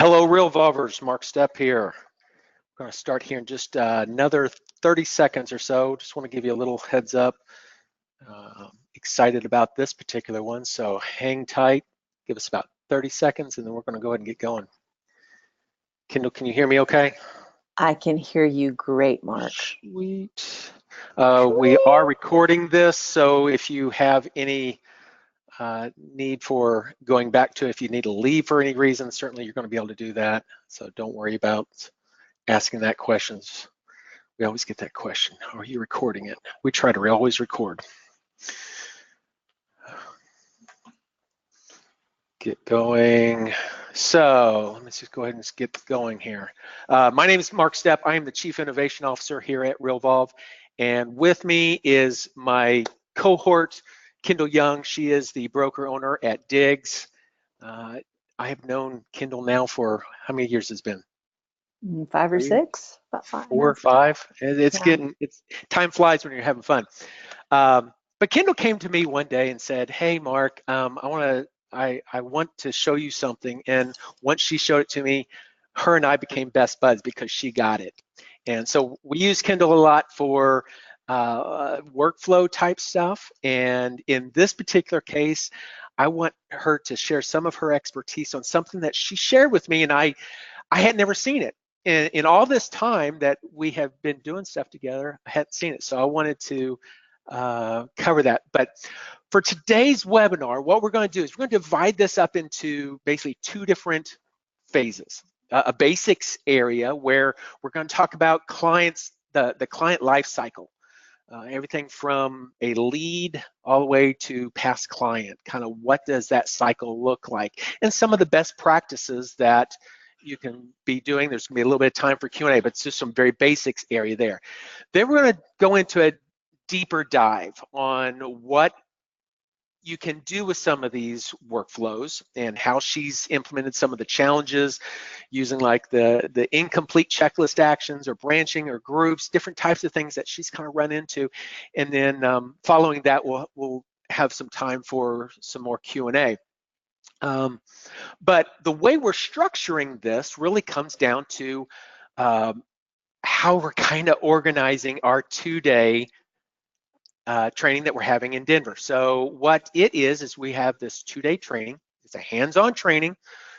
Hello, Realvolvers. Mark Stepp here. We're going to start here in just another 30 seconds or so. Just want to give you a little heads up. Excited about this particular one, so hang tight. Give us about 30 seconds, and then we're going to go ahead and get going. Kendall, can you hear me okay? I can hear you great, Mark. Sweet. We are recording this, so if you have any need for going back to it, if you need to leave for any reason, certainly you're going to be able to do that. So don't worry about asking that questions. We always get that question. Are you recording it? We try to always record. Get going. So let me just go ahead and get going here. My name is Mark Stepp. I am the Chief Innovation Officer here at Realvolve. And with me is my cohort, Kendyl Young. She is the broker owner at Diggs. I have known Kendall now for how many years has been? 5 or 6? About 5. 4 or 5. It's time flies when you're having fun. But Kendall came to me one day and said, "Hey, Mark, I want to show you something." And once she showed it to me, her and I became best buds because she got it. And so we use Kendall a lot for workflow type stuff. And in this particular case, I want her to share some of her expertise on something that she shared with me, and I had never seen it. In all this time that we have been doing stuff together, I hadn't seen it. So I wanted to cover that. But for today's webinar, what we're going to do is we're going to divide this up into basically 2 different phases. A basics area where we're going to talk about clients, the client lifecycle, everything from a lead all the way to past client. Kind of what does that cycle look like, and some of the best practices that you can be doing. There's gonna be a little bit of time for Q&A, but it's just some very basics area there. Then we're going to go into a deeper dive on what you can do with some of these workflows and how she's implemented some of the challenges using like the incomplete checklist actions or branching or groups, different types of things that she's kind of run into. And then following that, we'll have some time for some more Q&A. But the way we're structuring this really comes down to how we're kind of organizing our 2-day training that we're having in Denver. So what it is we have this 2-day training. It's a hands-on training.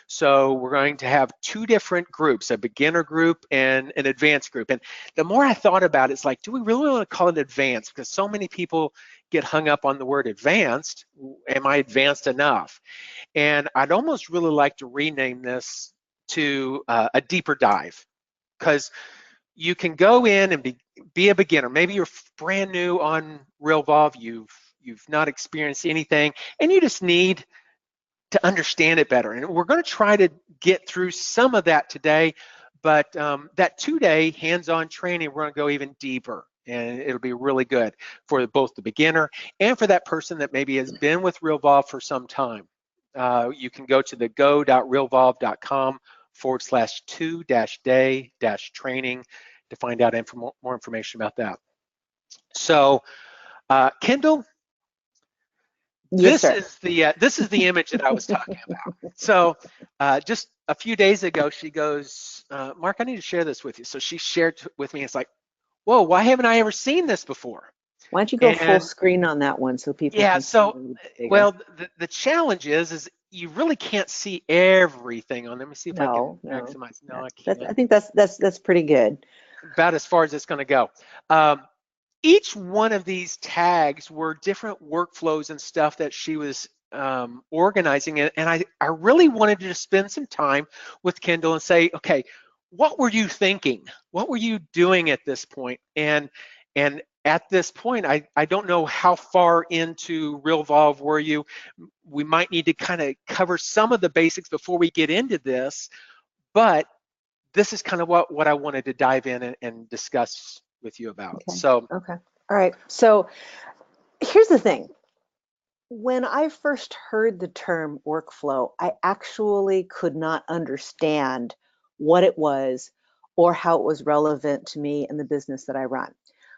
So we're going to have 2 different groups, a beginner group and an advanced group. And the more I thought about it, it's like, do we really want to call it advanced? Because so many people get hung up on the word advanced. Am I advanced enough? And I'd almost really like to rename this to a deeper dive, because you can go in and be a beginner. Maybe you're brand new on Realvolve, you've not experienced anything, and you just need to understand it better. And we're going to try to get through some of that today, but that 2-day hands-on training, we're going to go even deeper, and it'll be really good for both the beginner and for that person that maybe has been with Realvolve for some time. You can go to the go.realvolve.com/2-day-training to find out more information about that. So, Kendall, yes, this is the image that I was talking about. So, just a few days ago, she goes, "Mark, I need to share this with you." So she shared with me. It's like, whoa, why haven't I ever seen this before? Why don't you go full screen on that one so people can see a little bit bigger. Well, the challenge is you really can't see everything on. Let me see if I can maximize. No, I can't. I think that's pretty good. About as far as it's going to go. Each one of these tags were different workflows and stuff that she was organizing, and I really wanted to spend some time with Kendall and say, okay, what were you thinking? What were you doing at this point? And at this point, I don't know how far into Realvolve were you. We might need to kind of cover some of the basics before we get into this, but this is kind of what I wanted to dive in and discuss with you about. Okay. So, okay. All right. So here's the thing. When I first heard the term workflow, I actually could not understand what it was or how it was relevant to me in the business that I run.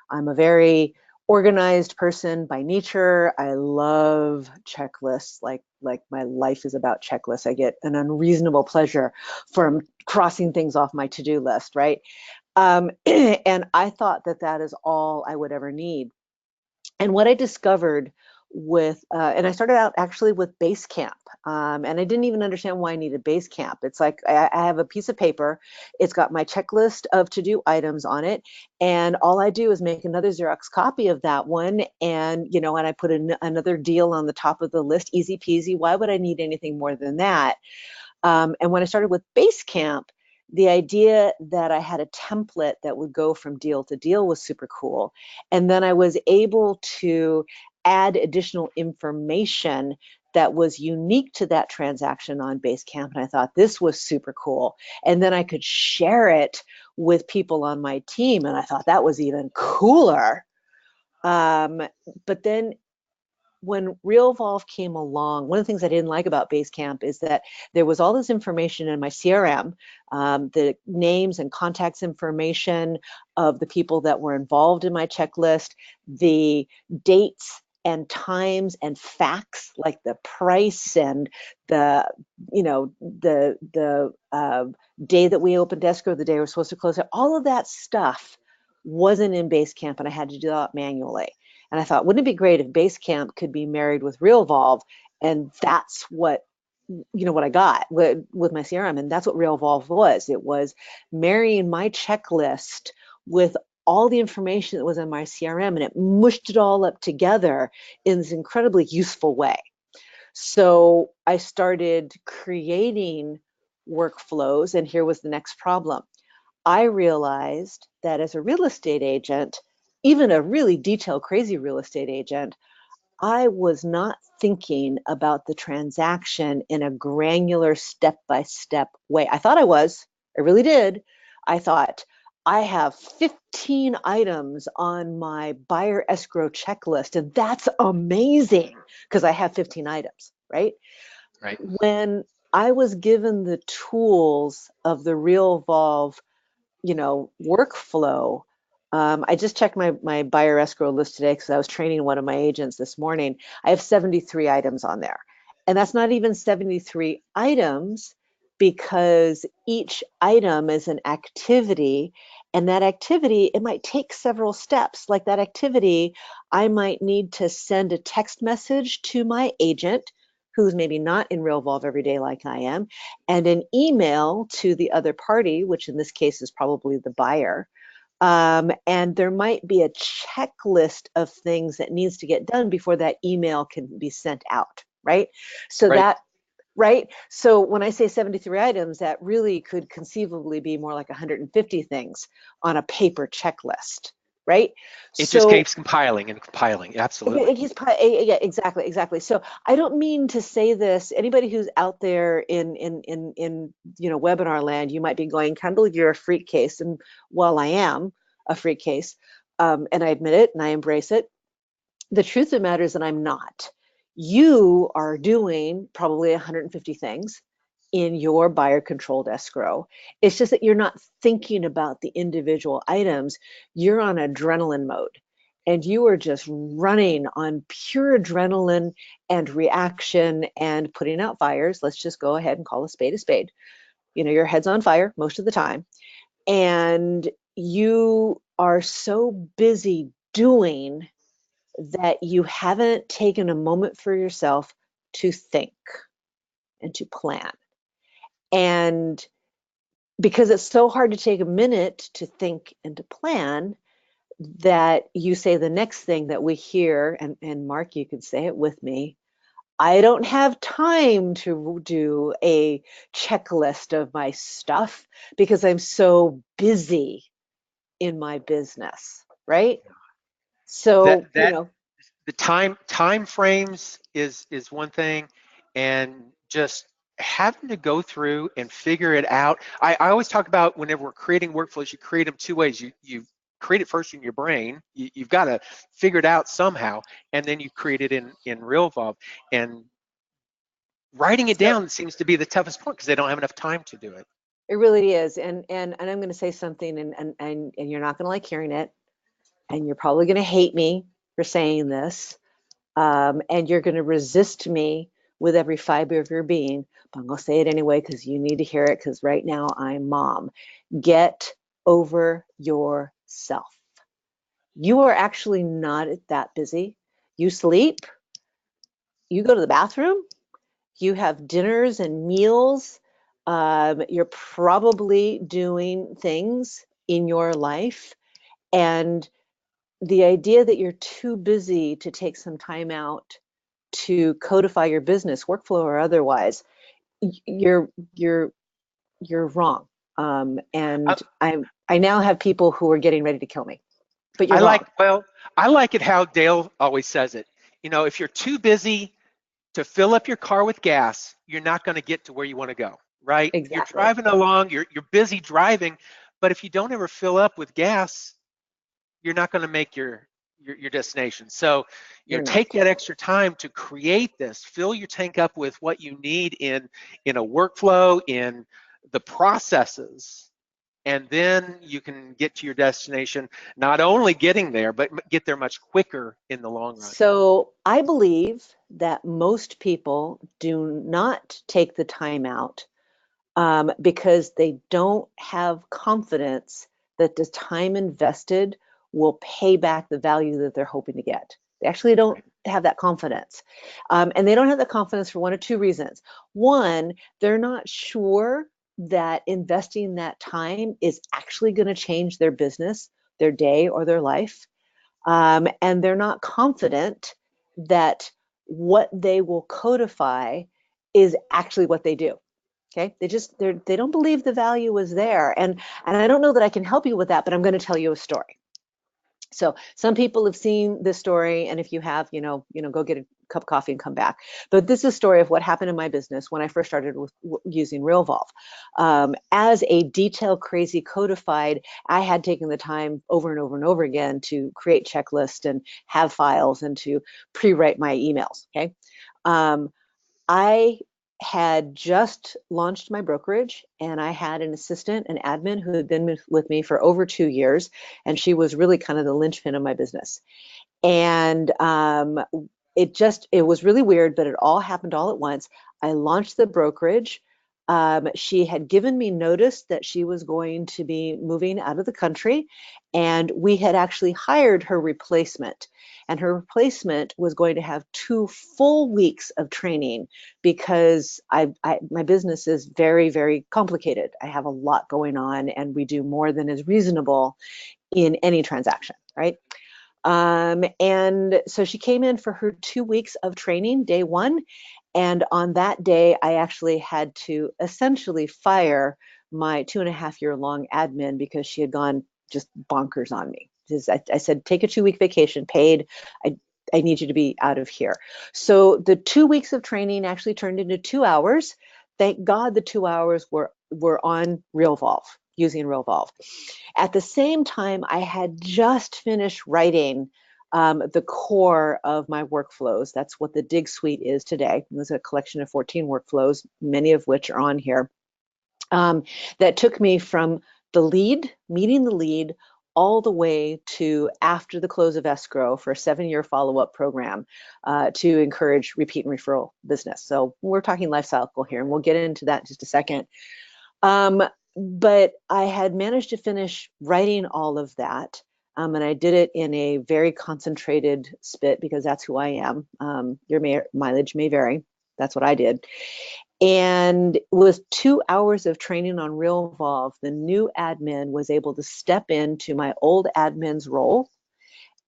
I'm a very organized person by nature. I love checklists, like like my life is about checklists. I get an unreasonable pleasure from crossing things off my to-do list, right? And I thought that that is all I would ever need. And what I discovered with, and I started out actually with Basecamp, and I didn't even understand why I needed Basecamp. It's like I have a piece of paper, it's got my checklist of to-do items on it, and all I do is make another Xerox copy of that one, and and I put another deal on the top of the list, easy peasy. Why would I need anything more than that? And when I started with Basecamp, the idea that I had a template that would go from deal to deal was super cool. And then I was able to add additional information that was unique to that transaction on Basecamp. And I thought this was super cool. And then I could share it with people on my team. And I thought that was even cooler. But then when Realvolve came along, one of the things I didn't like about Basecamp is that there was all this information in my CRM, the names and contacts information of the people that were involved in my checklist, the dates and times and facts like the price and the day that we opened escrow, the day we're supposed to close it. All of that stuff wasn't in Basecamp, and I had to do that manually. And I thought, wouldn't it be great if Basecamp could be married with Realvolve? And that's what I got with my CRM, and that's what Realvolve was. It was marrying my checklist with all the information that was in my CRM, and it mushed it all up together in this incredibly useful way. So I started creating workflows, and here was the next problem. I realized that as a real estate agent, even a really detailed, crazy real estate agent, I was not thinking about the transaction in a granular step-by-step way. I thought I was. I really did. I thought, I have 15 items on my buyer escrow checklist, and that's amazing because I have 15 items, right? Right. When I was given the tools of the Realvolve workflow. I just checked my buyer escrow list today because I was training one of my agents this morning. I have 73 items on there. And that's not even 73 items because each item is an activity. And that activity, it might take several steps. Like that activity, I might need to send a text message to my agent who's maybe not in Realvolve every day like I am, and an email to the other party, which in this case is probably the buyer. And there might be a checklist of things that needs to get done before that email can be sent out, right? So Right. right? So when I say 73 items, that really could conceivably be more like 150 things on a paper checklist, right? It just So keeps compiling and compiling. Absolutely. yeah, exactly. So I don't mean to say this. Anybody who's out there in webinar land, you might be going, Kendall, you're a freak case, and while I am a freak case, and I admit it and I embrace it, the truth of the matter is that I'm not. You are doing probably 150 things in your buyer controlled escrow. It's just that you're not thinking about the individual items. You're on adrenaline mode and you are just running on pure adrenaline and reaction and putting out fires. Let's just go ahead and call a spade a spade. Your head's on fire most of the time. And you are so busy doing that you haven't taken a moment for yourself to think and to plan. And because it's so hard to take a minute to think and to plan, that you say the next thing that we hear, and Mark, you can say it with me, I don't have time to do a checklist of my stuff because I'm so busy in my business, right? That So, that the time frames is one thing, and just having to go through and figure it out. I always talk about whenever we're creating workflows, you create them two ways. You create it first in your brain. You've got to figure it out somehow, and then you create it in Realvolve. And writing it so down seems to be the toughest part because they don't have enough time to do it. it really is. And I'm going to say something, and you're not going to like hearing it, and you're probably going to hate me for saying this, and you're going to resist me with every fiber of your being, but I'm going to say it anyway because you need to hear it, because right now I'm mom. Get over yourself. You are actually not that busy. You sleep, you go to the bathroom, you have dinners and meals. You're probably doing things in your life. And the idea that you're too busy to take some time out to codify your business, workflow or otherwise, you're you're you're wrong. I, And I now have people who are getting ready to kill me, but you're I wrong. like, well, I like it how Dale always says it. You know, if you're too busy to fill up your car with gas, you're not going to get to where you want to go, right? You're Exactly. driving along, you're busy driving, but if you don't ever fill up with gas, you're not going to make your destination. So, you know, You're take not. that extra time to create this, fill your tank up with what you need in a workflow, in the processes, and then you can get to your destination, not only getting there, but get there much quicker in the long run. So I believe that most people do not take the time out because they don't have confidence that the time invested will pay back the value that they're hoping to get. They actually don't have that confidence. And they don't have that confidence for one of two reasons. One, they're not sure that investing that time is actually going to change their business, their day, or their life. And they're not confident that what they will codify is actually what they do. Okay, they don't believe the value is there, and I don't know that I can help you with that, but I'm going to tell you a story. So some people have seen this story, and if you have, go get a cup of coffee and come back. But this is a story of what happened in my business when I first started with using Realvolve. As a detail crazy codified, I had taken the time over and over and over again to create checklists and have files and to pre-write my emails. Okay. I had just launched my brokerage, and I had an assistant, an admin who had been with me for over 2 years, and she was really kind of the linchpin of my business. And it was really weird, but it all happened all at once. I launched the brokerage. She had given me notice that she was going to be moving out of the country, and we had actually hired her replacement. And her replacement was going to have 2 full weeks of training because my business is very, very complicated. I have a lot going on, and we do more than is reasonable in any transaction, right? And so she came in for her 2 weeks of training, day one. And on that day, I actually had to essentially fire my 2.5 year long admin because she had gone just bonkers on me. I said, take a 2 week vacation paid. I need you to be out of here. So the 2 weeks of training actually turned into 2 hours. Thank God the 2 hours were on Realvolve, using Realvolve. At the same time, I had just finished writing the core of my workflows. That's what the Dig Suite is today. It was a collection of 14 workflows, many of which are on here. That took me from the lead, meeting the lead, all the way to after the close of escrow for a 7-year follow-up program to encourage repeat and referral business. So we're talking life cycle here, and we'll get into that in just a second. But I had managed to finish writing all of that. And I did it in a very concentrated spit because that's who I am. Your mileage may vary. That's what I did. And with 2 hours of training on Realvolve, the new admin was able to step into my old admin's role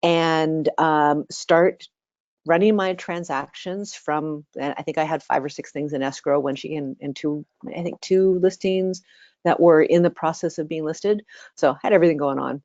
and start running my transactions from, I think I had 5 or 6 things in escrow when she in I think 2 listings that were in the process of being listed. So I had everything going on.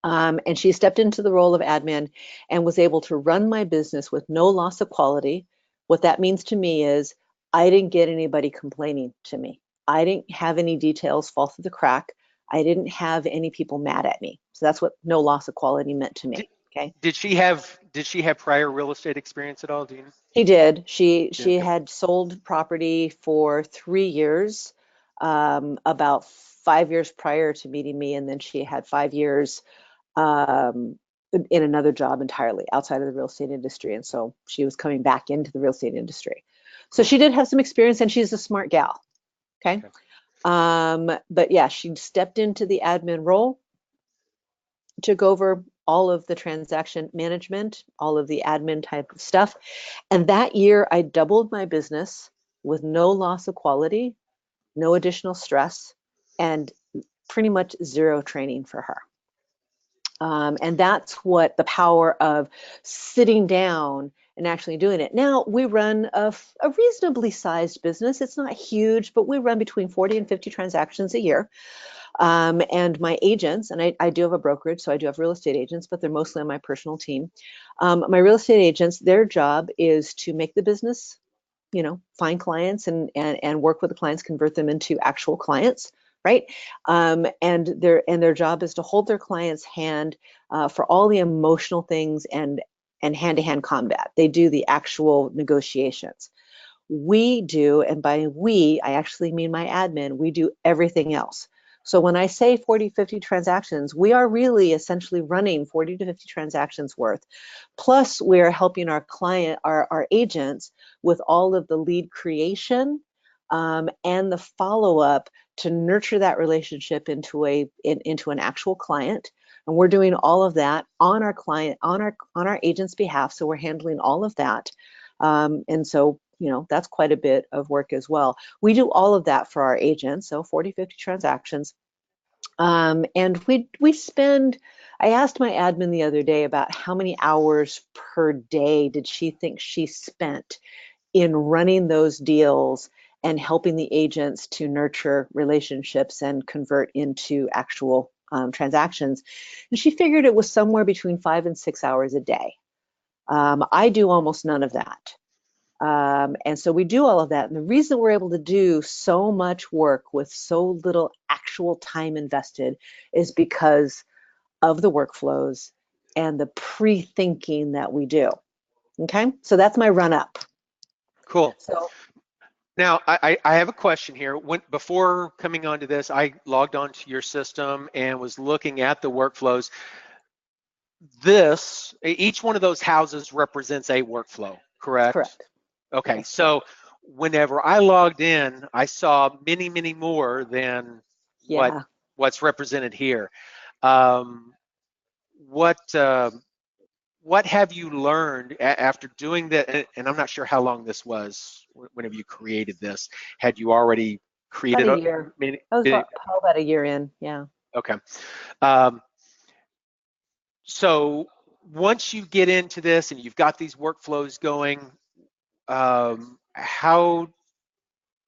And she stepped into the role of admin and was able to run my business with no loss of quality. What that means to me is I didn't get anybody complaining to me. I didn't have any details fall through the crack. I didn't have any people mad at me. So that's what no loss of quality meant to Did, me. Okay. did she have prior real estate experience at all, do you know? She did. She Yeah, she okay. had sold property for 3 years, about 5 years prior to meeting me, and then she had 5 years um, in another job entirely outside of the real estate industry, and so she was coming back into the real estate industry. So Cool. she did have some experience, and she's a smart gal. Okay. Okay. But yeah, she stepped into the admin role, took over all of the transaction management, all of the admin type of stuff. And that year, I doubled my business with no loss of quality, no additional stress, and pretty much zero training for her. And that's what the power of sitting down and actually doing it. Now, we run a reasonably sized business. It's not huge, but we run between 40 and 50 transactions a year. And my agents, and I do have a brokerage, so I do have real estate agents, but they're mostly on my personal team. My real estate agents, their job is to make the business, find clients and work with the clients, convert them into actual clients, right? And their job is to hold their client's hand for all the emotional things and hand-to-hand combat. They do the actual negotiations. We do, and by we, I actually mean my admin, we do everything else. So when I say 40, 50 transactions, we are really essentially running 40 to 50 transactions worth. Plus, we're helping our client, our agents, with all of the lead creation and the follow-up to nurture that relationship into an actual client. And we're doing all of that on our client, on our agent's behalf. So we're handling all of that. And so, that's quite a bit of work as well. We do all of that for our agents, so 40, 50 transactions. And we spend, I asked my admin the other day about how many hours per day did she think she spent in running those deals and helping the agents to nurture relationships and convert into actual transactions. And she figured it was somewhere between 5 and 6 hours a day. I do almost none of that. And so we do all of that. And the reason we're able to do so much work with so little actual time invested is because of the workflows and the pre-thinking that we do. Okay, so that's my run up. Cool. So Now, I have a question here. Before coming onto this, I logged onto your system and was looking at the workflows. Each one of those houses represents a workflow, correct? correct. Okay, Yes. so whenever I logged in, I saw many, many more than Yeah. what's represented here. Um, what what have you learned after doing that? And I'm not sure how long this was. Whenever you created this, had you already About created a year. many? That was about a year in. Yeah. Okay. Um, so once you get into this and you've got these workflows going, how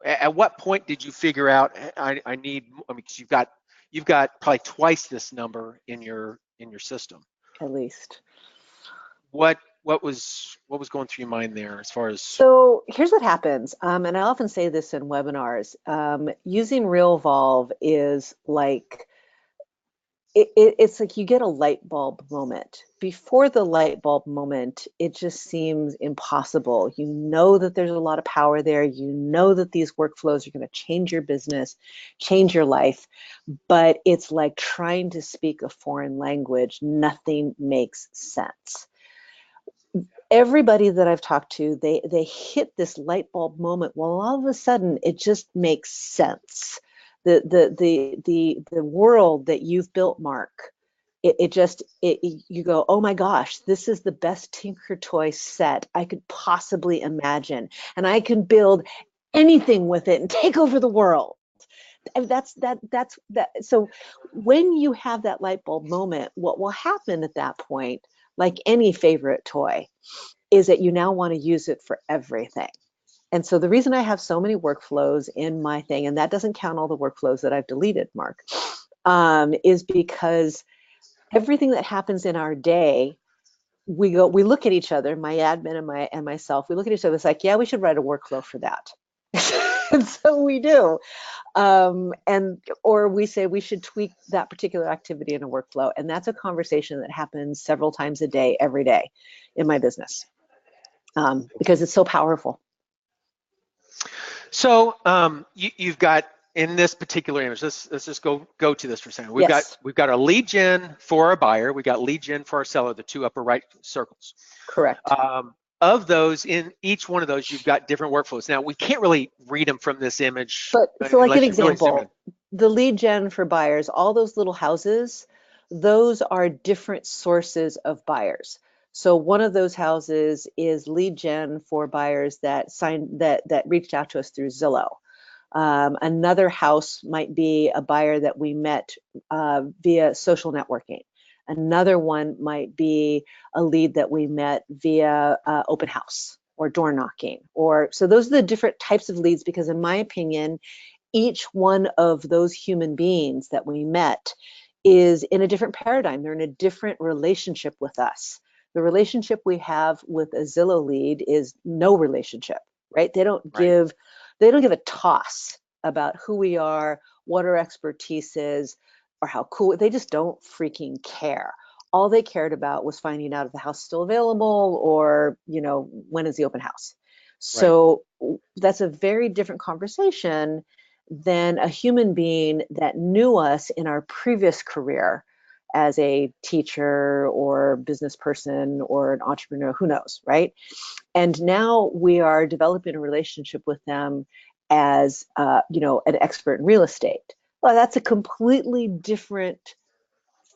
at what point did you figure out I need? I mean, because you've got probably twice this number in your system. At least. What was going through your mind there as far as? So here's what happens, and I often say this in webinars. Using Realvolve is like it's like you get a light bulb moment. Before the light bulb moment, it just seems impossible. You know that there's a lot of power there. You know that these workflows are going to change your business, change your life, but it's like trying to speak a foreign language. Nothing makes sense. Everybody that I've talked to, they hit this light bulb moment. Well, all of a sudden, it just makes sense. The world that you've built, Mark, you go, oh my gosh, this is the best Tinker Toy set I could possibly imagine, and I can build anything with it and take over the world. And that's that. So when you have that light bulb moment, what will happen at that point, like any favorite toy, is that you now want to use it for everything. And so the reason I have so many workflows in my thing, and that doesn't count all the workflows that I've deleted, Mark, is because everything that happens in our day, we look at each other, my admin and myself, we look at each other, it's like, yeah, we should write a workflow for that. And so we do. Or we say we should tweak that particular activity in a workflow. And that's a conversation that happens several times a day, every day in my business, because it's so powerful. So you've got in this particular image. Let's just go to this for a second. Yes, We've got a lead gen for a buyer. We got lead gen for our seller. The two upper right circles. correct. of those, in each one of those, you've got different workflows. Now, we can't really read them from this image But so like an unless you really zoom in. example, the lead gen for buyers, all those little houses, those are different sources of buyers. So one of those houses is lead gen for buyers that that reached out to us through Zillow. Another house might be a buyer that we met via social networking. Another one might be a lead that we met via open house or door knocking. Or so those are the different types of leads, because in my opinion, each one of those human beings that we met is in a different paradigm. They're in a different relationship with us. The relationship we have with a Zillow lead is no relationship, right? They don't Right. give a toss about who we are, what our expertise is, or how cool. They just don't freaking care. All they cared about was finding out if the house is still available, or when is the open house. Right. So that's a very different conversation than a human being that knew us in our previous career as a teacher or business person or an entrepreneur, who knows, right? And now we are developing a relationship with them as an expert in real estate. Well, that's a completely different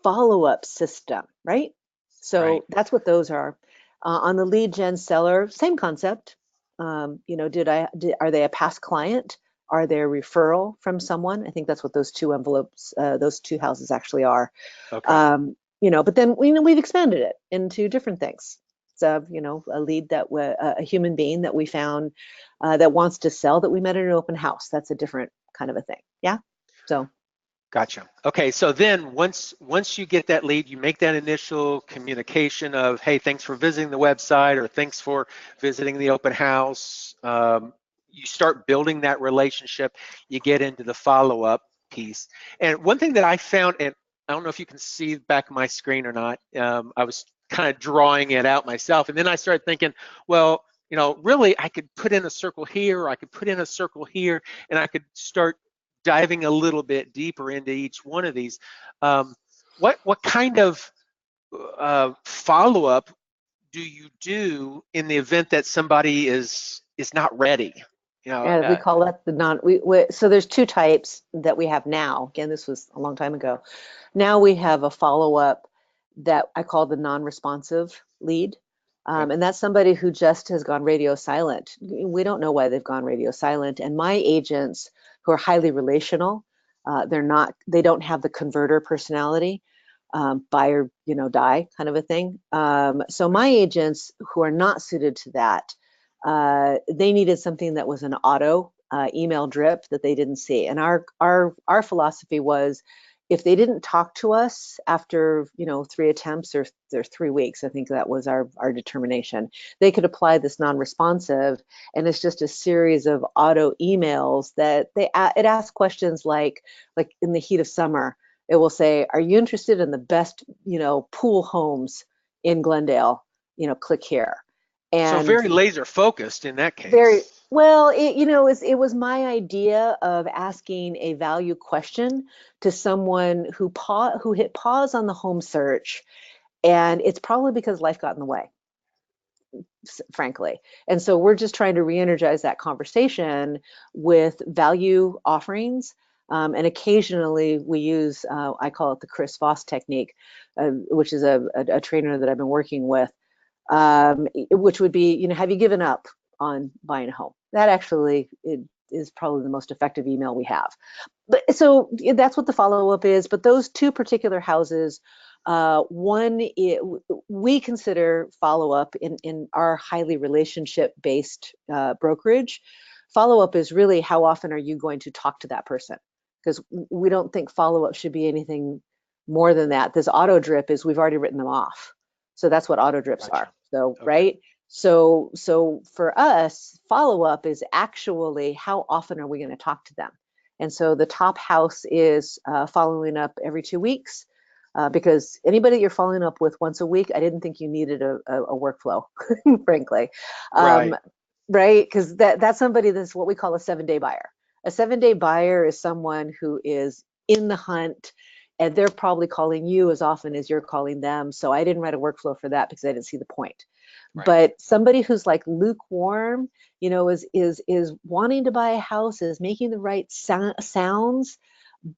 follow-up system, right? Right. So that's what those are. On the lead gen seller, same concept. Are they a past client? Are they a referral from someone? I think that's what those two envelopes, those two houses actually are. Okay. But then we've expanded it into different things. So, a lead a human being that we found that wants to sell, that we met at an open house. That's a different kind of a thing. Yeah. So. Gotcha. Okay, so then once you get that lead, you make that initial communication of, hey, thanks for visiting the website, or thanks for visiting the open house. You start building that relationship. You get into the follow-up piece. And one thing that I found, and I don't know if you can see back of my screen or not, I was kind of drawing it out myself, and then I started thinking, well, really, I could put in a circle here, or I could put in a circle here, and I could start diving a little bit deeper into each one of these. What kind of follow-up do you do in the event that somebody is not ready? You know, And we uh, call that the non. So there's two types that we have now. Again, this was a long time ago. Now we have a follow-up that I call the non-responsive lead. okay, And that's somebody who just has gone radio silent. We don't know why they've gone radio silent. And my agents, who are highly relational, they don't have the converter personality, buy or die kind of a thing. So my agents who are not suited to that, they needed something that was an auto email drip that they didn't see. And our philosophy was, if they didn't talk to us after 3 attempts or 3 weeks, I think that was our determination, they could apply this non-responsive, and it's just a series of auto emails that it asks questions like in the heat of summer, it will say, are you interested in the best pool homes in Glendale? Click here. so And very laser focused in that very case. well, it was my idea of asking a value question to someone who hit pause on the home search, and it's probably because life got in the way, frankly. And so we're just trying to re-energize that conversation with value offerings. And occasionally we use, I call it the Chris Voss technique, which is a trainer that I've been working with, which would be, have you given up on buying a home? That actually is probably the most effective email we have. But so that's what the follow-up is. But those two particular houses, we consider follow-up in our highly relationship-based brokerage. Follow-up is really, how often are you going to talk to that person? Because we don't think follow-up should be anything more than that. This auto drip is, we've already written them off. So that's what auto drips are. Gotcha. So, Okay. right? So for us, follow-up is actually, how often are we going to talk to them? And so the top house is following up every 2 weeks, because anybody you're following up with once a week, I didn't think you needed a workflow, frankly. Right. Right? Because that's somebody that's what we call a 7-day buyer. A 7-day buyer is someone who is in the hunt, and they're probably calling you as often as you're calling them. So I didn't write a workflow for that because I didn't see the point. Right. But somebody who's like lukewarm, is wanting to buy a house, is making the right sounds,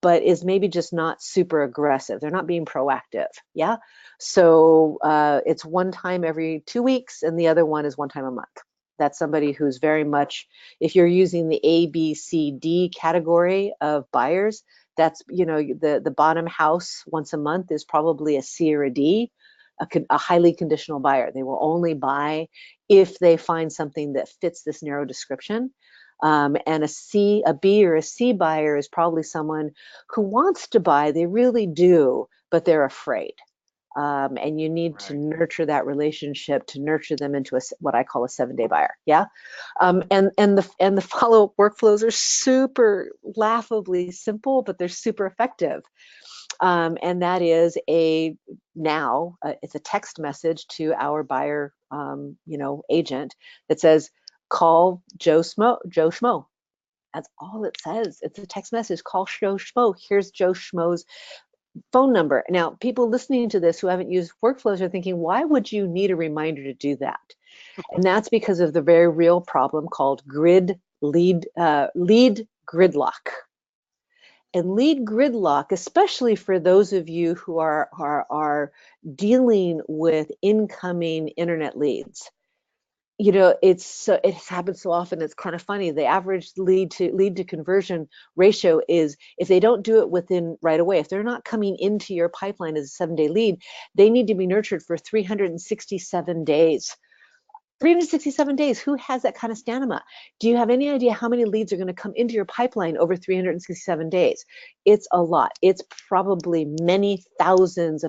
but is maybe just not super aggressive. They're not being proactive. Yeah. So it's one time every 2 weeks, and the other one is one time a month. That's somebody who's very much, if you're using the A, B, C, D category of buyers, that's, the bottom house once a month is probably a C or a D, a highly conditional buyer. They will only buy if they find something that fits this narrow description. And a B or a C buyer is probably someone who wants to buy, they really do, but they're afraid. And you need to Right. nurture that relationship to nurture them into what I call a 7-day buyer. Yeah. And the follow-up workflows are super laughably simple, but they're super effective. And that is it's a text message to our buyer, agent that says, call Joe Schmo. That's all it says. It's a text message. Call Joe Schmo. Here's Joe Schmo's phone number. Now, people listening to this who haven't used workflows are thinking, why would you need a reminder to do that? And that's because of the very real problem called lead gridlock. And lead gridlock, especially for those of you who are dealing with incoming internet leads, it happens so often. It's kind of funny. The average lead to conversion ratio is, if they don't do it within right away, if they're not coming into your pipeline as a 7-day lead, they need to be nurtured for 367 days. 367 days. Who has that kind of stamina? Do you have any idea how many leads are going to come into your pipeline over 367 days? It's a lot. It's probably many thousands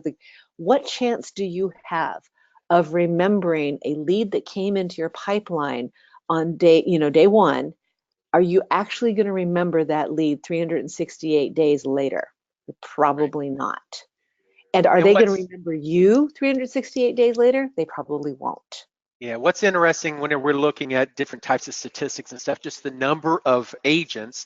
what chance do you have of remembering a lead that came into your pipeline on day one? Are you actually going to remember that lead 368 days later? Right. Probably not. And are And they going to what's remember you 368 days later? They probably won't. Yeah, what's interesting when we're looking at different types of statistics and stuff, just the number of agents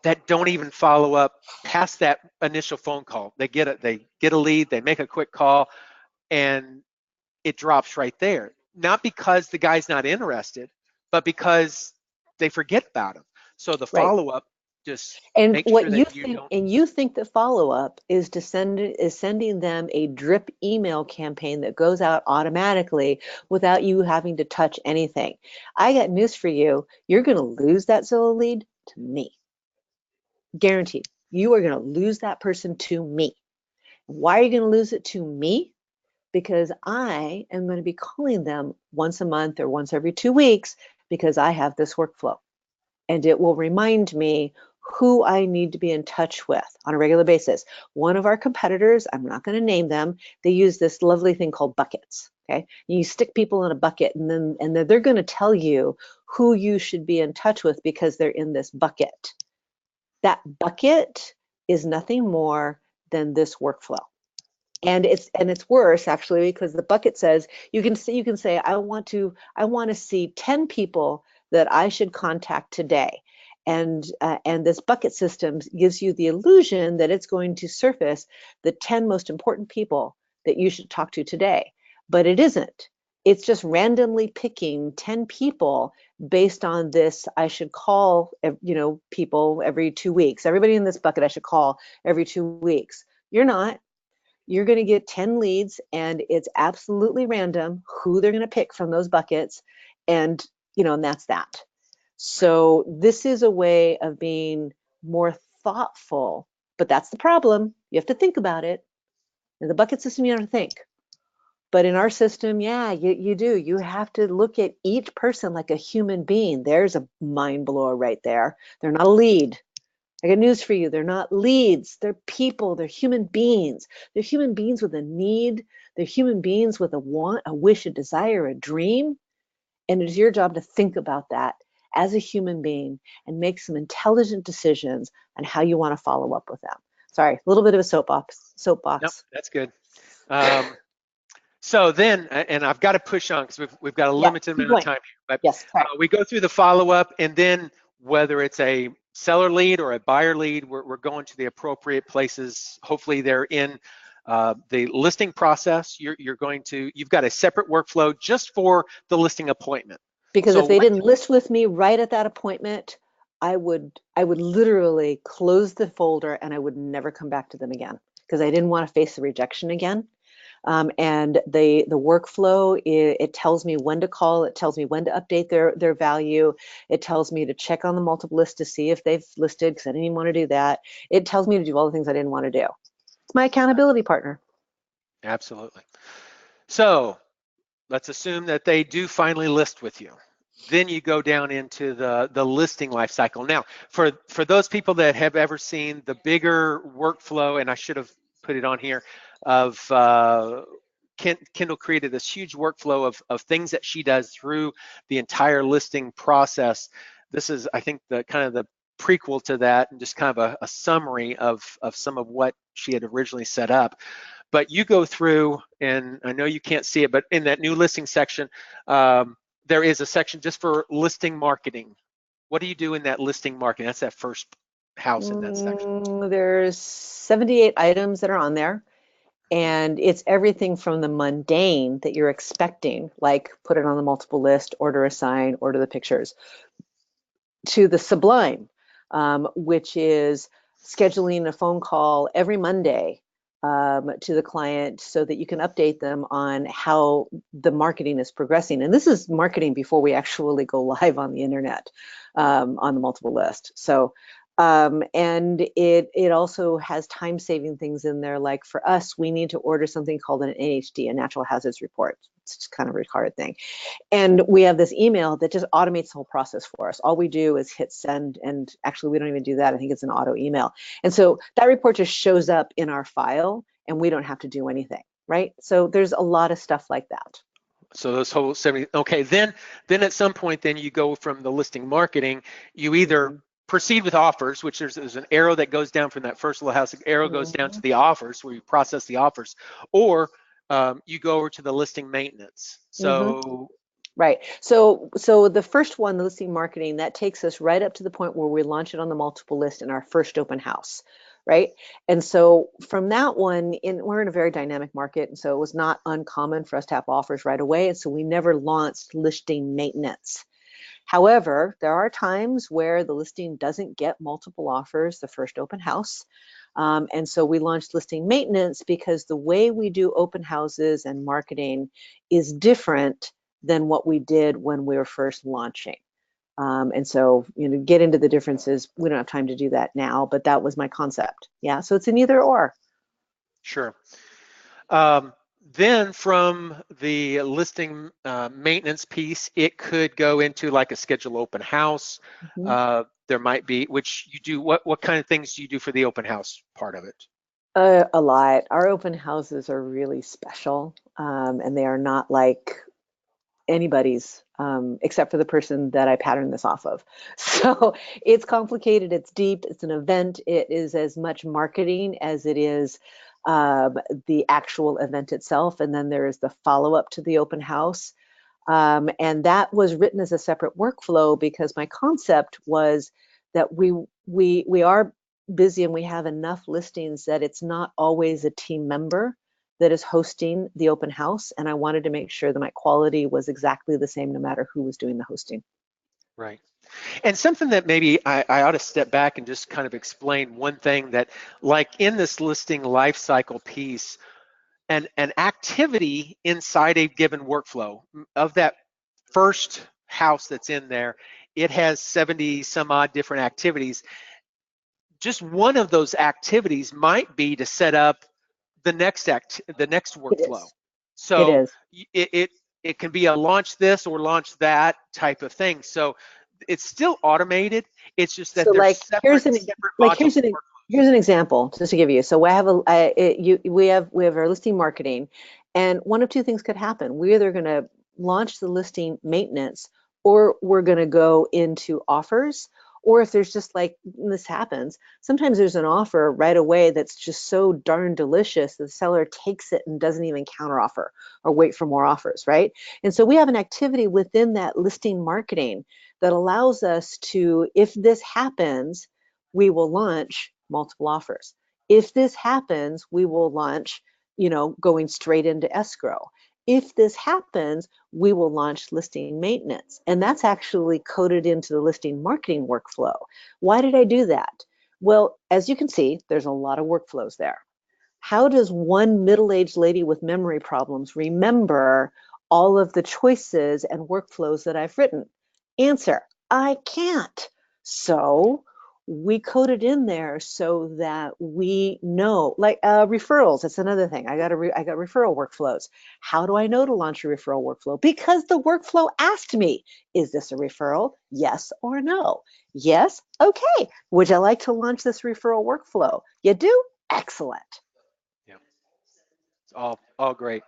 that don't even follow up past that initial phone call. They get a lead, they make a quick call, and it drops right there. Not because the guy's not interested, but because they forget about him. So the Right. follow up, just And make sure that you you think that follow up is sending them a drip email campaign that goes out automatically without you having to touch anything. I got news for you. You're going to lose that Zillow lead to me. Guaranteed. You are going to lose that person to me. Why are you going to lose it to me? Because I am going to be calling them once a month or once every 2 weeks, because I have this workflow. And it will remind me who I need to be in touch with on a regular basis. One of our competitors, I'm not going to name them, they use this lovely thing called buckets. Okay, you stick people in a bucket, and then they're going to tell you who you should be in touch with because they're in this bucket. That bucket is nothing more than this workflow. And it's worse, actually, because the bucket says you can say I want to see 10 people that I should contact today. And this bucket system gives you the illusion that it's going to surface the 10 most important people that you should talk to today, but it isn't. It's just randomly picking 10 people based on this. I should call people every 2 weeks. Everybody in this bucket I should call every 2 weeks. You're not. You're going to get 10 leads, and it's absolutely random who they're going to pick from those buckets. And that's that. right. So this is a way of being more thoughtful, but that's the problem. You have to think about it. In the bucket system, you don't have to think. But in our system, yeah, you do. You have to look at each person like a human being. There's a mind blower right there. They're not a lead. I got news for you. They're not leads. They're people. They're human beings. They're human beings with a need. They're human beings with a want, a wish, a desire, a dream. And it is your job to think about that as a human being and make some intelligent decisions on how you want to follow up with them. Sorry, a little bit of a soapbox. Nope, that's good. Um, So then, and I've got to push on because we've got a Yeah, limited keep amount of going. time here, but Yes, sorry. we go through the follow-up, and then whether it's a seller lead or a buyer lead, we're going to the appropriate places. Hopefully they're in The listing process, you've got a separate workflow just for the listing appointment. Because So if they didn't list with me right at that appointment, I would literally close the folder and I would never come back to them again because I didn't want to face the rejection again. And the workflow, it tells me when to call, it tells me when to update their value, it tells me to check on the multiple list to see if they've listed because I didn't even want to do that. It tells me to do all the things I didn't want to do. It's my accountability partner. absolutely. So let's assume that they do finally list with you. Then you go down into the listing life cycle. Now, for those people that have ever seen the bigger workflow, and I should have put it on here, of Kendall created this huge workflow of things that she does through the entire listing process. This is, I think, the kind of the prequel to that, and just kind of a summary of some of what she had originally set up. But you go through, and I know you can't see it, but in that new listing section, there is a section just for listing marketing. What do you do in that listing marketing? That's that first house in that section. There's 78 items that are on there. And it's everything from the mundane that you're expecting, like put it on the multiple list, order a sign, order the pictures, to the sublime, which is scheduling a phone call every Monday to the client so that you can update them on how the marketing is progressing. And this is marketing before we actually go live on the internet on the multiple list. So, and it also has time-saving things in there. Like for us, we need to order something called an NHD, a natural hazards report. It's just kind of a retarded thing. And we have this email that just automates the whole process for us. All we do is hit send, and actually we don't even do that. I think it's an auto email. And so that report just shows up in our file and we don't have to do anything, right? So there's a lot of stuff like that. So those whole 70, okay, then at some point, then you go from the listing marketing, you either proceed with offers, which there's an arrow that goes down from that first little house, the arrow goes down to the offers where you process the offers, or you go over to the listing maintenance. So right. So the first one, the listing marketing, that takes us right up to the point where we launch it on the multiple list in our first open house, right? And so from that one, we're in a very dynamic market, and so it was not uncommon for us to have offers right away, and so we never launched listing maintenance. However, there are times where the listing doesn't get multiple offers the first open house. And so we launched listing maintenance because the way we do open houses and marketing is different than what we did when we were first launching. And so, get into the differences. We don't have time to do that now, but that was my concept. Yeah, so it's an either or. Sure. Then from the listing maintenance piece, it could go into like a schedule open house. There might be, which you do, what kind of things do you do for the open house part of it? A lot. Our open houses are really special, and they are not like anybody's, except for the person that I patterned this off of. So it's complicated, it's deep, it's an event. It is as much marketing as it is the actual event itself. And then there is the follow-up to the open house. And that was written as a separate workflow because my concept was that we are busy and we have enough listings that it's not always a team member that is hosting the open house, and I wanted to make sure that my quality was exactly the same no matter who was doing the hosting. Right. And something that maybe I ought to step back and just kind of explain one thing that, like in this listing life cycle piece, an activity inside a given workflow of that first house that's in there, it has 70 some odd different activities. Just one of those activities might be to set up the next workflow. So it can be a launch this or launch that type of thing. So it's still automated. It's just that So there's like separate modules. Here's an example just to give you. So we have our listing marketing, and one of two things could happen. We're either going to launch the listing maintenance, or we're going to go into offers. Or if there's just like this happens, sometimes there's an offer right away that's just so darn delicious the seller takes it and doesn't even counter offer or wait for more offers, right? And so we have an activity within that listing marketing that allows us to, if this happens, we will launch multiple offers. If this happens, we will launch going straight into escrow. If this happens, we will launch listing maintenance. And that's actually coded into the listing marketing workflow. Why did I do that? Well, as you can see, there's a lot of workflows there. How does one middle-aged lady with memory problems remember all of the choices and workflows that I've written? Answer, I can't. So we code it in there so that we know, like referrals. That's another thing. I got referral workflows. How do I know to launch a referral workflow? Because the workflow asked me, is this a referral? Yes or no? Yes. Okay. Would you like to launch this referral workflow? You do? Excellent. Yeah, it's all great.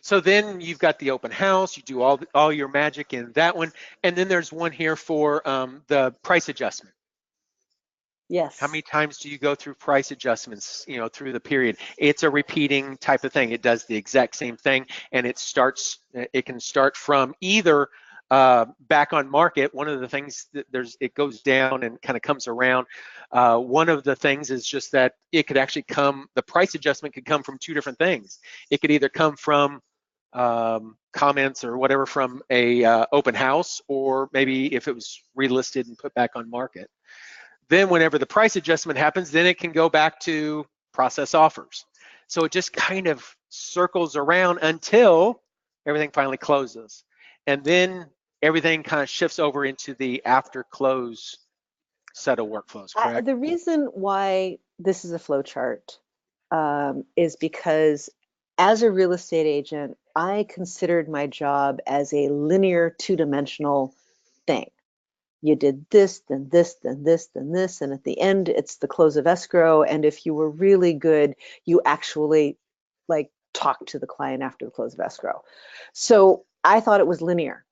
So then you've got the open house. You do all your magic in that one, and then there's one here for the price adjustment. How Yes. many times do you go through price adjustments, through the period? It's a repeating type of thing. It does the exact same thing, and it can start from either back on market. One of the things that it goes down and kind of comes around. One of the things is just that it could actually the price adjustment could come from two different things. It could either come from comments or whatever from a open house, or maybe if it was relisted and put back on market. Then whenever the price adjustment happens, then it can go back to process offers. So it just kind of circles around until everything finally closes. And then everything kind of shifts over into the after close set of workflows, correct? The reason why this is a flow chart is because as a real estate agent, I considered my job as a linear two-dimensional thing. You did this, then this, then this, then this, and at the end, it's the close of escrow. And if you were really good, you actually talk to the client after the close of escrow. So I thought it was linear.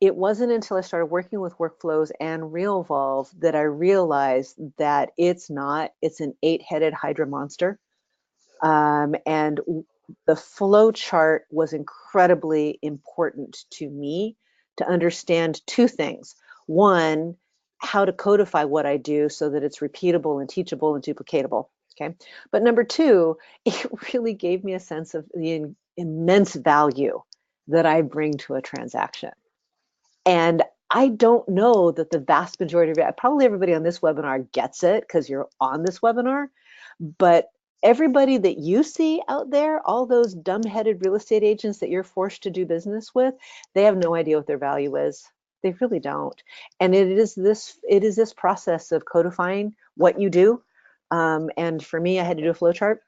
It wasn't until I started working with workflows and Realvolve that I realized that it's not. It's an 8-headed Hydra monster. And the flow chart was incredibly important to me to understand two things. One, how to codify what I do so that it's repeatable and teachable and duplicatable. Okay. But number two, it really gave me a sense of the immense value that I bring to a transaction. And I don't know that the vast majority of it, probably everybody on this webinar gets it because you're on this webinar, but everybody that you see out there, all those dumb-headed real estate agents that you're forced to do business with, they have no idea what their value is. They really don't. And it is this process of codifying what you do. And for me, I had to do a flow chart.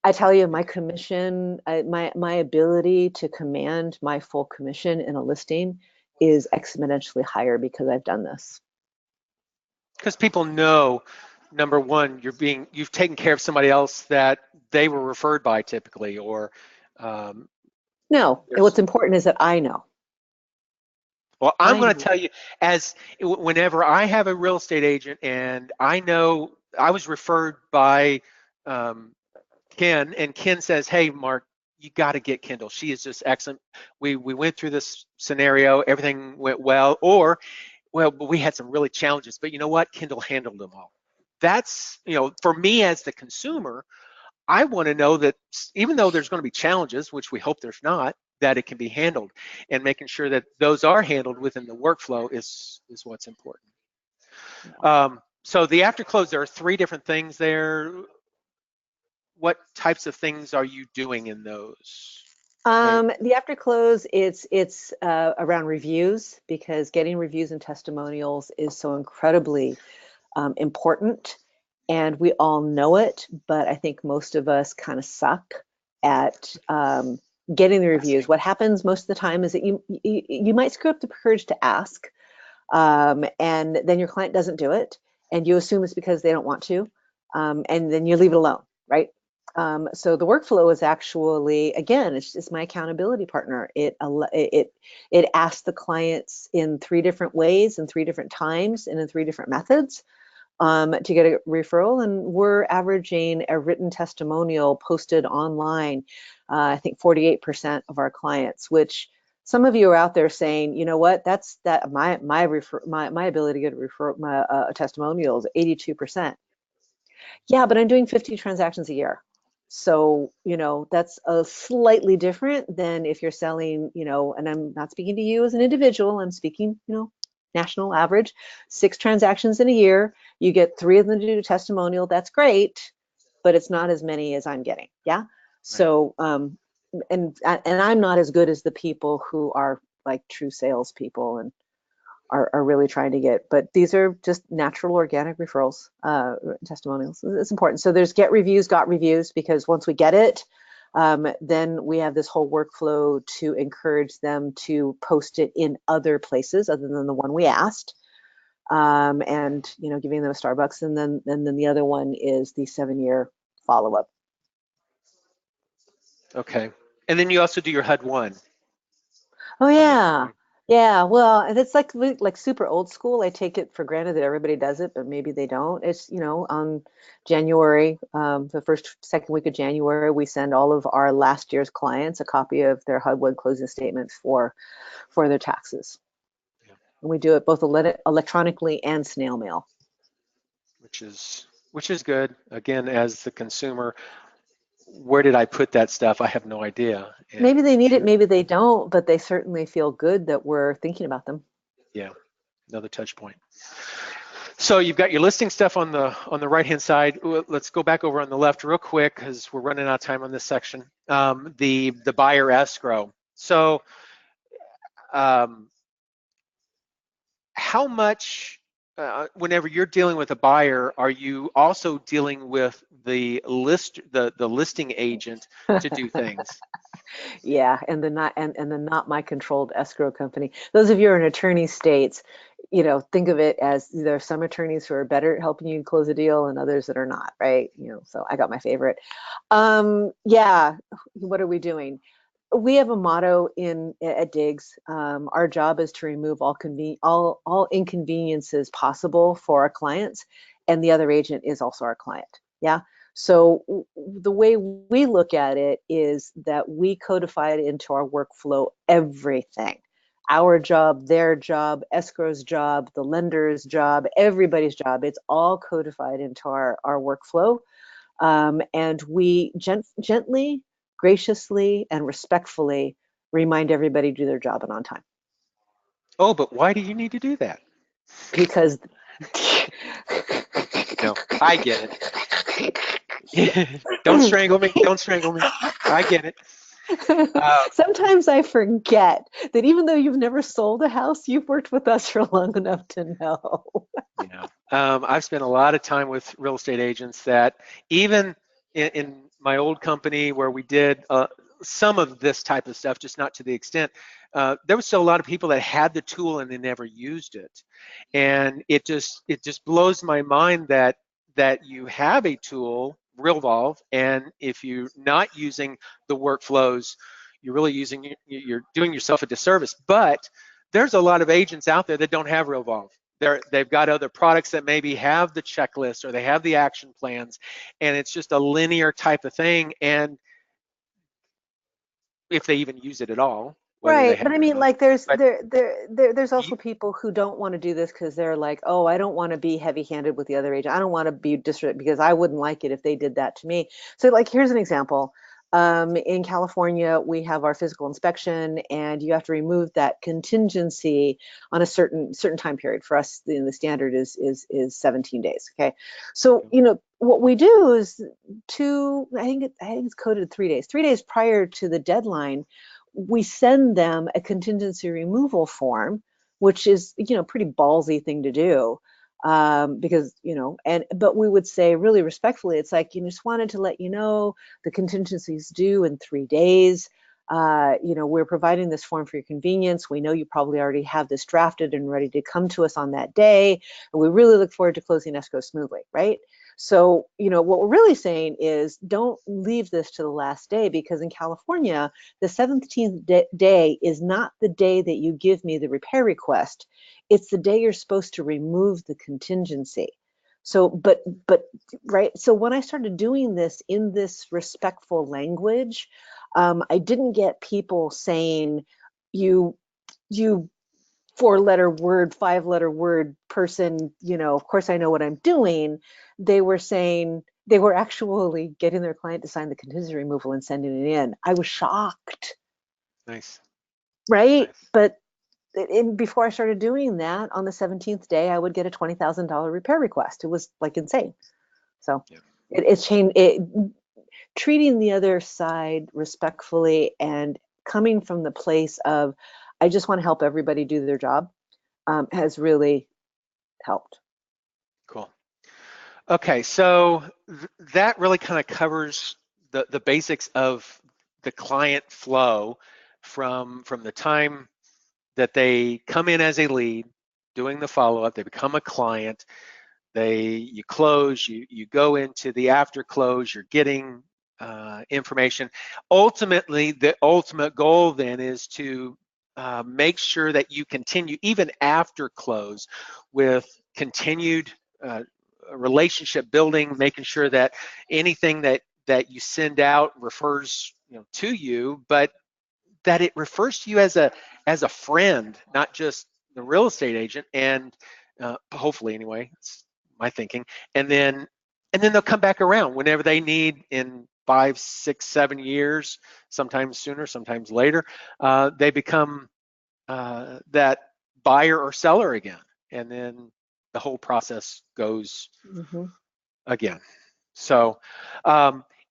I tell you, my commission, my ability to command my full commission in a listing is exponentially higher because I've done this. Because people know, number one, you've taken care of somebody else that they were referred by typically, or No, and what's important is that I know. well, I'm I going to know. tell you, whenever I have a real estate agent and I know I was referred by Ken, and Ken says, "Hey, Mark, you got to get Kendall. She is just excellent. We went through this scenario, everything went well, or well, but we had some really challenges, but you know what? Kendall handled them all." That's, for me as the consumer, I want to know that even though there's going to be challenges, which we hope there's not, that it can be handled, and making sure that those are handled within the workflow is what's important. So the after close, there are 3 different things there. What types of things are you doing in those? The after close, it's around reviews, because getting reviews and testimonials is so incredibly important, and we all know it, but I think most of us kind of suck at getting the reviews. What happens most of the time is that you might screw up the courage to ask, and then your client doesn't do it, and you assume it's because they don't want to, and then you leave it alone, right? So the workflow is actually, again, it's my accountability partner. It asks the clients in 3 different ways, in 3 different times, and in 3 different methods to get a referral. And we're averaging a written testimonial posted online. I think 48% of our clients, which some of you are out there saying, you know what, my ability to get a testimonial is 82%. Yeah, but I'm doing 50 transactions a year. So, that's a slightly different than if you're selling, and I'm not speaking to you as an individual, I'm speaking, national average, 6 transactions in a year. You get 3 of them to do testimonial. That's great, but it's not as many as I'm getting. Yeah. Right. So, and I'm not as good as the people who are like true salespeople and are really trying to get, but these are just natural organic referrals, testimonials. It's important. So there's get reviews, got reviews, because once we get it, then we have this whole workflow to encourage them to post it in other places other than the one we asked. And giving them a Starbucks, and then the other one is the 7-year follow-up. Okay. And then you also do your HUD 1. Oh yeah. Yeah, well, and it's like super old school. I take it for granted that everybody does it, but maybe they don't. It's, on January, the first, second week of January, we send all of our last year's clients a copy of their HUD-1 closing statements for their taxes. Yeah. And we do it both electronically and snail mail. Which is good. Again, as the consumer, where did I put that stuff? I have no idea. And Maybe they need it, maybe they don't, but they certainly feel good that we're thinking about them. yeah, another touch point. So you've got your listing stuff on the right-hand side. Let's go back over on the left real quick because we're running out of time on this section. The buyer escrow. So how much, whenever you're dealing with a buyer, are you also dealing with the listing agent to do things? Yeah, and the not my controlled escrow company. Those of you who are in attorney states, think of it as there are some attorneys who are better at helping you close a deal and others that are not, right? So I got my favorite. Yeah, what are we doing? We have a motto at Diggs. Our job is to remove all inconveniences possible for our clients, and the other agent is also our client. Yeah. So the way we look at it is that we codify it into our workflow, everything. Our job, their job, escrow's job, the lender's job, everybody's job. It's all codified into our workflow. And we gently, graciously, and respectfully remind everybody to do their job and on time. Oh, but why do you need to do that? Because No, I get it. Don't strangle me. Don't strangle me. I get it. sometimes I forget that even though you've never sold a house, you've worked with us for long enough to know. Yeah. I've spent a lot of time with real estate agents that even in my old company where we did some of this type of stuff, just not to the extent, there was still a lot of people that had the tool and they never used it. And it just blows my mind that you have a tool, Realvolve, and if you're not using the workflows, you're doing yourself a disservice. But there's a lot of agents out there that don't have Realvolve. They've got other products that maybe have the checklist or they have the action plans, and it's just a linear type of thing. And if they even use it at all, whether they Right, have but I it or mean, not. like, But there's you, also people who don't want to do this because they're like, oh, I don't want to be heavy-handed with the other agent. I don't want to be disrespectful because I wouldn't like it if they did that to me. So, like, here's an example. In California, we have our physical inspection, and you have to remove that contingency on a certain time period. For us, the standard is 17 days. Okay, so what we do is I think it's coded 3 days. 3 days prior to the deadline, we send them a contingency removal form, which is, pretty ballsy thing to do. Because, but we would say really respectfully, it's like, just wanted to let you know the contingency is due in 3 days. We're providing this form for your convenience. We know you probably already have this drafted and ready to come to us on that day. And we really look forward to closing escrow smoothly, right? So, what we're really saying is don't leave this to the last day, because in California, the 17th day is not the day that you give me the repair request. It's the day you're supposed to remove the contingency. So, but right. So when I started doing this in this respectful language, I didn't get people saying, you 4-letter word, 5-letter word person, of course I know what I'm doing. They were saying, they were actually getting their client to sign the contingency removal and sending it in. I was shocked. Nice. Right? Nice. But before I started doing that, on the 17th day, I would get a $20,000 repair request. It was like insane. So Yeah. it's changed. Treating the other side respectfully and coming from the place of, I just want to help everybody do their job, has really helped. Cool. Okay, so that really kind of covers the basics of the client flow from the time that they come in as a lead, doing the follow-up, they become a client, you close, you go into the after close, you're getting information. Ultimately, the ultimate goal then is to make sure that you continue even after close with continued relationship building, making sure that anything that you send out refers to you, but that it refers to you as a friend, not just the real estate agent, and hopefully anyway, it's my thinking. And then they'll come back around whenever they need in 5, 6, 7 years, sometimes sooner, sometimes later. They become that buyer or seller again, and then the whole process goes again. So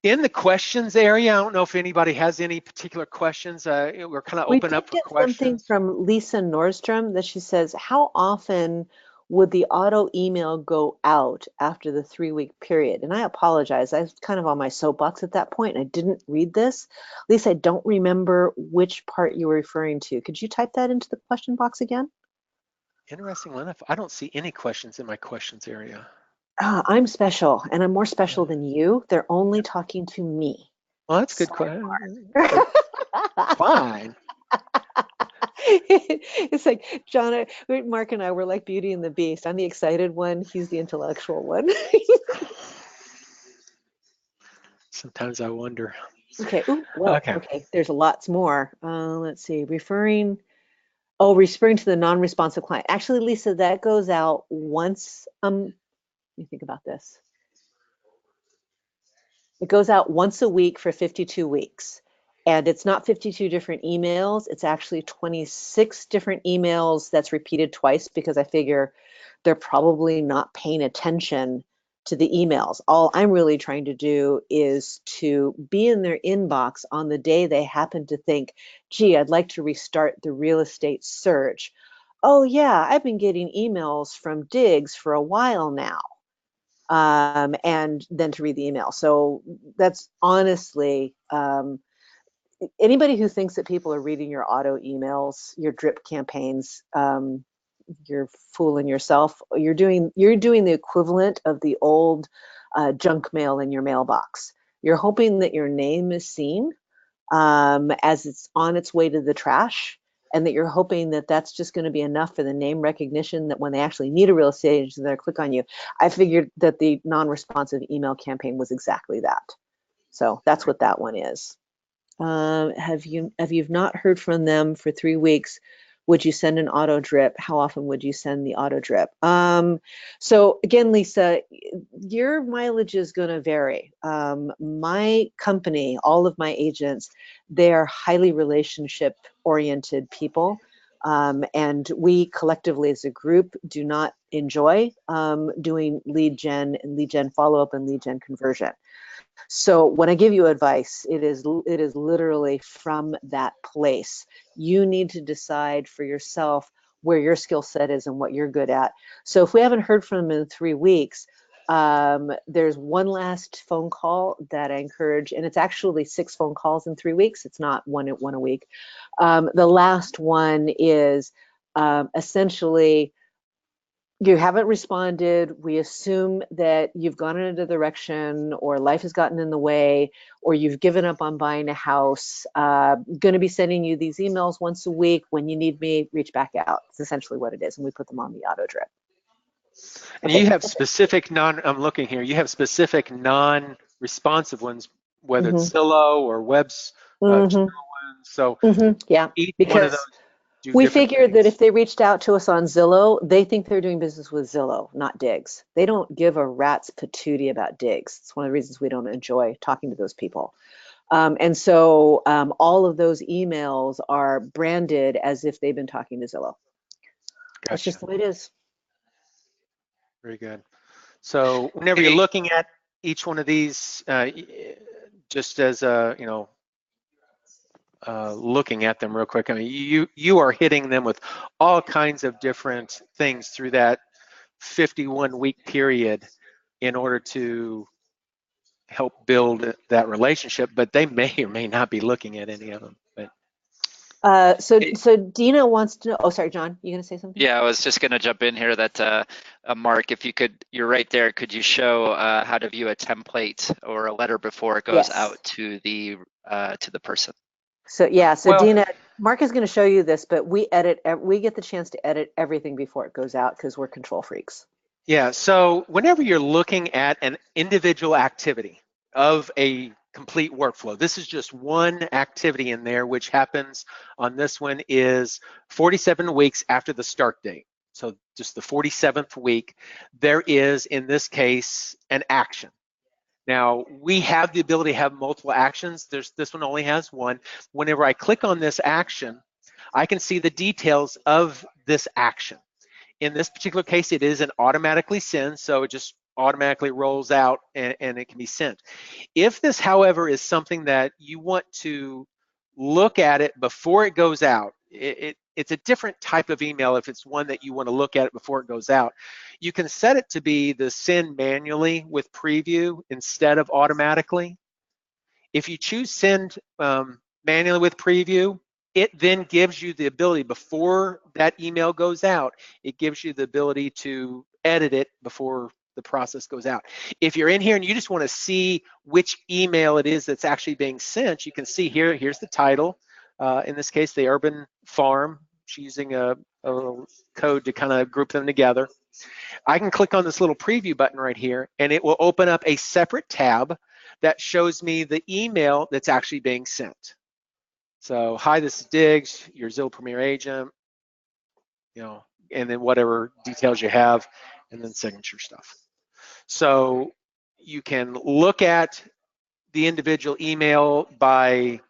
in the questions area, I don't know if anybody has any particular questions. We're kind of We open did up for get something questions. from Lisa Nordstrom that she says, how often would the auto email go out after the 3-week period? And I apologize. I was kind of on my soapbox at that point and I didn't read this. Lisa, I don't remember which part you were referring to. Could you type that into the question box again? Interestingly enough, I don't see any questions in my questions area. I'm special and I'm more special Yeah. than you. They're only talking to me. Well, that's a good question. Sidebar. Fine. It's like Mark and I were like Beauty and the Beast. I'm the excited one. He's the intellectual one. Sometimes I wonder. Okay. Ooh, whoa. Okay. Okay. There's lots more. Let's see. Referring to the non-responsive client. Actually, Lisa, that goes out once. Let me think about this. It goes out once a week for 52 weeks. And it's not 52 different emails. It's actually 26 different emails that's repeated twice because I figure they're probably not paying attention to the emails. All I'm really trying to do is to be in their inbox on the day they happen to think, gee, I'd like to restart the real estate search. Oh, yeah, I've been getting emails from Diggs for a while now. And then to read the email. So that's honestly, anybody who thinks that people are reading your auto emails, your drip campaigns, you're fooling yourself. You're doing the equivalent of the old junk mail in your mailbox. You're hoping that your name is seen as it's on its way to the trash, and that you're hoping that that's just going to be enough for the name recognition that when they actually need a real estate agent, they're click on you. I figured that the non-responsive email campaign was exactly that. So that's what that one is. Have you not heard from them for 3 weeks? Would you send an auto drip? How often would you send the auto drip? So again, Lisa, your mileage is going to vary. My company, all of my agents, they are highly relationship oriented people. And we collectively as a group do not enjoy doing lead gen and lead gen follow-up and lead gen conversion. So when I give you advice, it is literally from that place. You need to decide for yourself where your skill set is and what you're good at. So if we haven't heard from them in 3 weeks, there's one last phone call that I encourage, and it's actually 6 phone calls in 3 weeks. It's not one a week. The last one is essentially, you haven't responded. We assume that you've gone in a direction, or life has gotten in the way, or you've given up on buying a house. Going to be sending you these emails once a week. When you need me, reach back out. It's essentially what it is, and we put them on the auto drip. And Okay. you have specific I'm looking here, you have specific non-responsive ones, whether it's Mm-hmm. Zillow or Web's Mm-hmm. general ones. So Mm-hmm. Yeah, each one of because those. do We different figured that things. if they reached out to us on Zillow, they think they're doing business with Zillow, not Diggs. They don't give a rat's patootie about Diggs. It's one of the reasons we don't enjoy talking to those people. And so all of those emails are branded as if they've been talking to Zillow. That's Gotcha. just the way it is. Very good. So whenever you're Hey, looking at each one of these, just as a, looking at them real quick, I mean, you are hitting them with all kinds of different things through that 51-week period in order to help build that relationship, but they may or may not be looking at any of them. But So Dina wants to know. Oh, sorry, John, you gonna say something? yeah, I was just going to jump in here that Mark, if you could, you're right there. Could you show how to view a template or a letter before it goes Yes. out to the person? So yeah, so well, Dina, Mark is going to show you this, but we get the chance to edit everything before it goes out because we're control freaks. yeah. So whenever you're looking at an individual activity of a complete workflow, this is just one activity in there, which happens on this one is 47 weeks after the start date. So just the 47th week, there is, in this case, an action. Now, we have the ability to have multiple actions. This one only has one. Whenever I click on this action, I can see the details of this action. In this particular case, it is an automatically send, so it just automatically rolls out and it can be sent. If this, however, is something that you want to look at it before it goes out, it's a different type of email if it's one that you want to look at it before it goes out. You can set it to be the send manually with preview instead of automatically. If you choose send manually with preview, it then gives you the ability, before that email goes out, it gives you the ability to edit it before the process goes out. If you're in here and you just want to see which email it is that's actually being sent, you can see here, here's the title. In this case, the Urban Farm. She's using a code to kind of group them together. I can click on this little preview button right here, and it will open up a separate tab that shows me the email that's actually being sent. So, hi, this is Diggs, your Zillow Premier agent, and then whatever details you have, and then signature stuff. So you can look at the individual email by,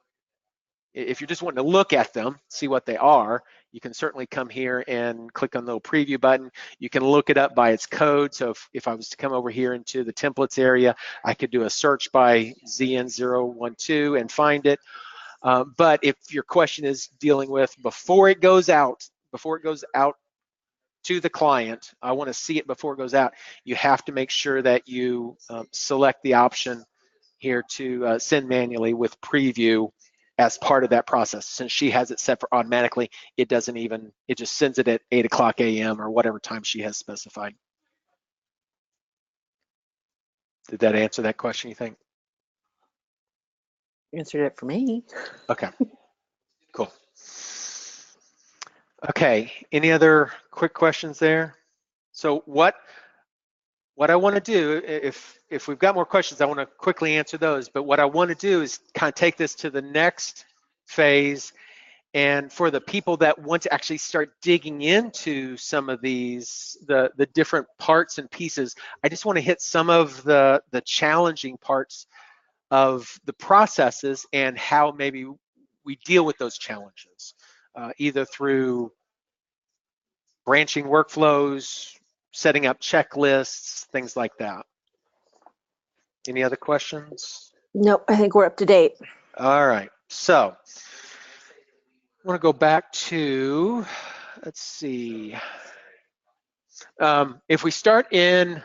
if you're just wanting to look at them, see what they are, you can certainly come here and click on the little preview button. You can look it up by its code. So if I was to come over here into the templates area, I could do a search by ZN012 and find it. But if your question is dealing with before it goes out to the client, I want to see it before it goes out, you have to make sure that you select the option here to send manually with preview as part of that process. Since she has it set for automatically, it just sends it at 8 o'clock a.m. or whatever time she has specified. Did that answer that question, you think? Answered it for me. Okay, cool. Okay, any other quick questions there? So what I want to do, if we've got more questions, I want to quickly answer those. But what I want to do is kind of take this to the next phase. And for the people that want to actually start digging into some of these, the different parts and pieces, I just want to hit some of the challenging parts of the processes and how maybe we deal with those challenges, either through branching workflows, setting up checklists, things like that. Any other questions? Nope, I think we're up to date. All right, so I want to go back to, let's see. If we start in,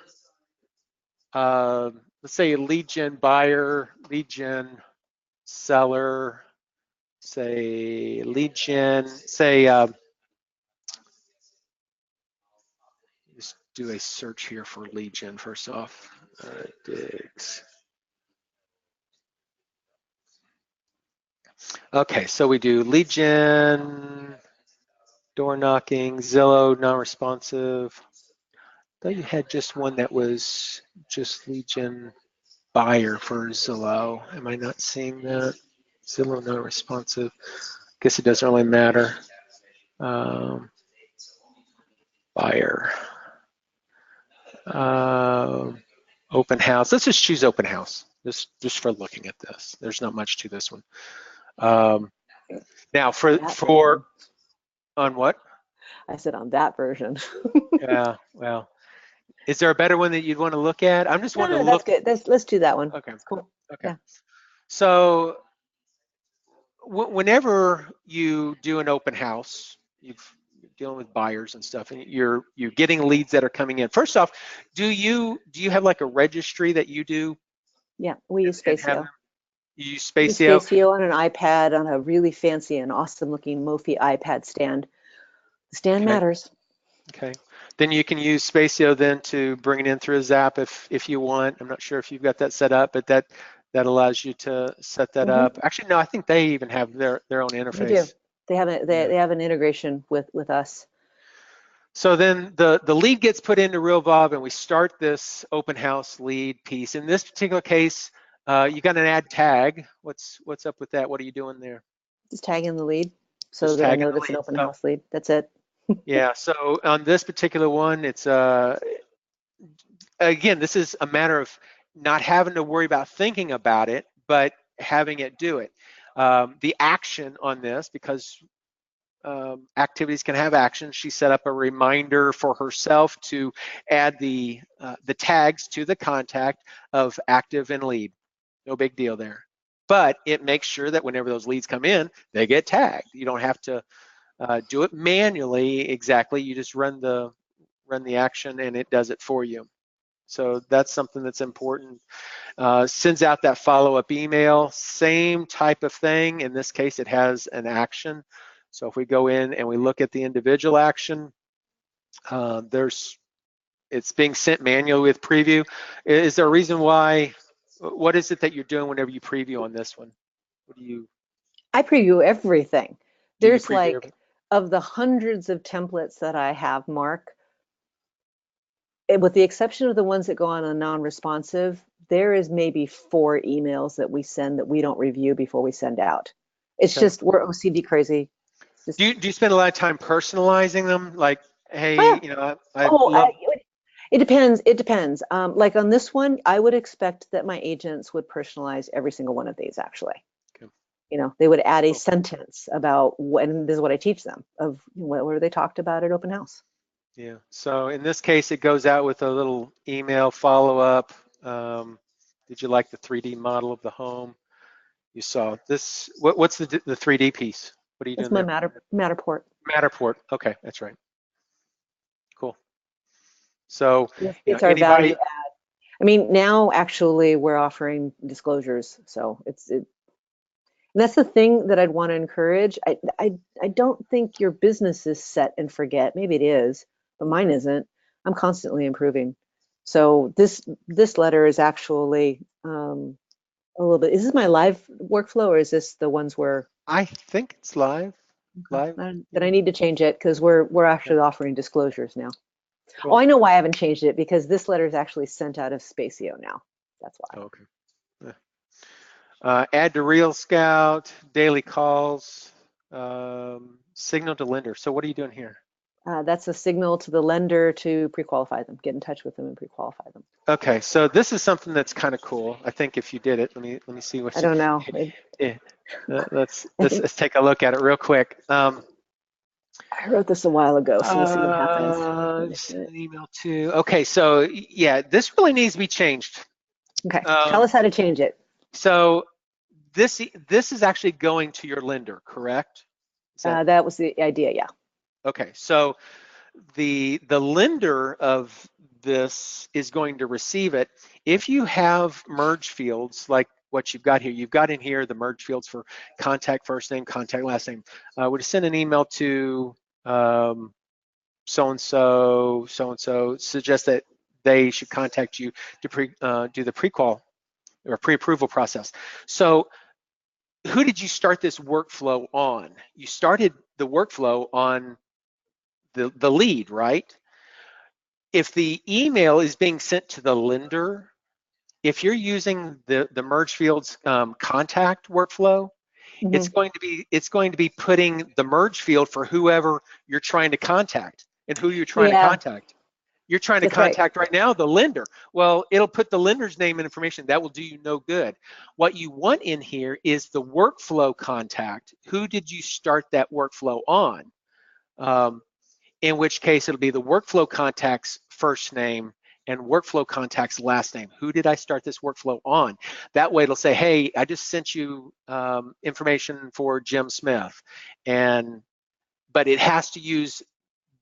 let's say lead gen buyer, lead gen seller, say lead gen, say, just do a search here for lead gen first off. Diggs. Okay, so we do lead gen, door knocking, Zillow, non-responsive. I thought you had just one that was just lead gen buyer for Zillow. Am I not seeing that? Zillow non-responsive. Guess it doesn't really matter. Buyer. Open house. Let's just choose open house, just for looking at this. There's not much to this one. Now for on what? I said on that version. Yeah, well, is there a better one that you'd want to look at? I'm just wanting to That's look. good. Let's do that one. Okay. That's cool. Okay. Yeah. So whenever you do an open house, you're dealing with buyers and stuff, and you're getting leads that are coming in. First off, do you have like a registry that you do? Yeah, we use Spacio. You use We use Spacio? Spacio on an iPad on a really fancy and awesome looking Mophie iPad stand. The stand matters. Okay. Then you can use Spacio then to bring it in through a Zap if you want. I'm not sure if you've got that set up, but that allows you to set that up. Actually, no, I think they even have their own interface. They do. They have an integration with us. So then the lead gets put into Realvolve, and we start this open house lead piece. In this particular case, you got an add tag. What's up with that? What are you doing there? Just tagging the lead so that I know it's an open house lead. That's it. Yeah. So on this particular one, it's again, this is a matter of not having to worry about thinking about it, but having it do it. The action on this, because activities can have actions, she set up a reminder for herself to add the tags to the contact of active and lead. No big deal there. But it makes sure that whenever those leads come in, they get tagged. You don't have to do it manually exactly. You just run the action and it does it for you. So that's something that's important. Sends out that follow-up email, same type of thing. In this case, it has an action. So if we go in and we look at the individual action, it's being sent manually with preview. Is there a reason why? What is it that you're doing whenever you preview on this one? What do you? I preview everything. There's preview like, everything? of the hundreds of templates that I have, Mark, with the exception of the ones that go on a non-responsive, there is maybe 4 emails that we send that we don't review before we send out. It's just, we're OCD crazy. Do you spend a lot of time personalizing them? Like, hey, it depends. It depends. Like on this one, I would expect that my agents would personalize every single one of these, actually. Okay. They would add a sentence about when, this is what I teach them, of what they talked about at open house. Yeah. So in this case, it goes out with a little email follow-up. Did you like the 3D model of the home? You saw this. What's the 3D piece? What are you doing there? That's my Matterport. Matterport. Okay, that's right. Cool. So it's our value add. I mean, now actually we're offering disclosures, so and that's the thing that I'd want to encourage. I don't think your business is set and forget. Maybe it is, but mine isn't. I'm constantly improving. So this letter is actually a little bit. Is this my live workflow, or is this the ones where? I think it's live. Live. Then I need to change it, because we're actually offering disclosures now. Cool. Oh, I know why I haven't changed it, because this letter is actually sent out of Spacio now. That's why. Okay. Add to Real Scout, daily calls, signal to lender. So what are you doing here? That's a signal to the lender to pre-qualify them, get in touch with them and pre-qualify them. Okay, so this is something that's kind of cool. I think if you did it, let me see what. I don't know. Yeah, let's take a look at it real quick. I wrote this a while ago, so we'll see what happens. Send an email to. Okay, so yeah, this really needs to be changed. Okay, tell us how to change it. So this is actually going to your lender, correct? That was the idea, yeah. Okay, so the lender of this is going to receive it. If you have merge fields like what you've got here, you've got in here the merge fields for contact first name, contact last name. Would send an email to so-and-so, suggest that they should contact you to do the pre-qual or pre-approval process. So who did you start this workflow on? You started the workflow on the lead, right? If the email is being sent to the lender, if you're using the merge fields contact workflow, It's going to be putting the merge field for whoever you're trying to contact and who you're trying to Yeah, contact. You're trying to that's right. contact right now the lender. Well, it'll put the lender's name and information. That will do you no good. What you want in here is the workflow contact. Who did you start that workflow on? In which case it'll be the workflow contact's first name and workflow contact's last name. Who did I start this workflow on? That way it'll say, hey, I just sent you information for Jim Smith. But it has to use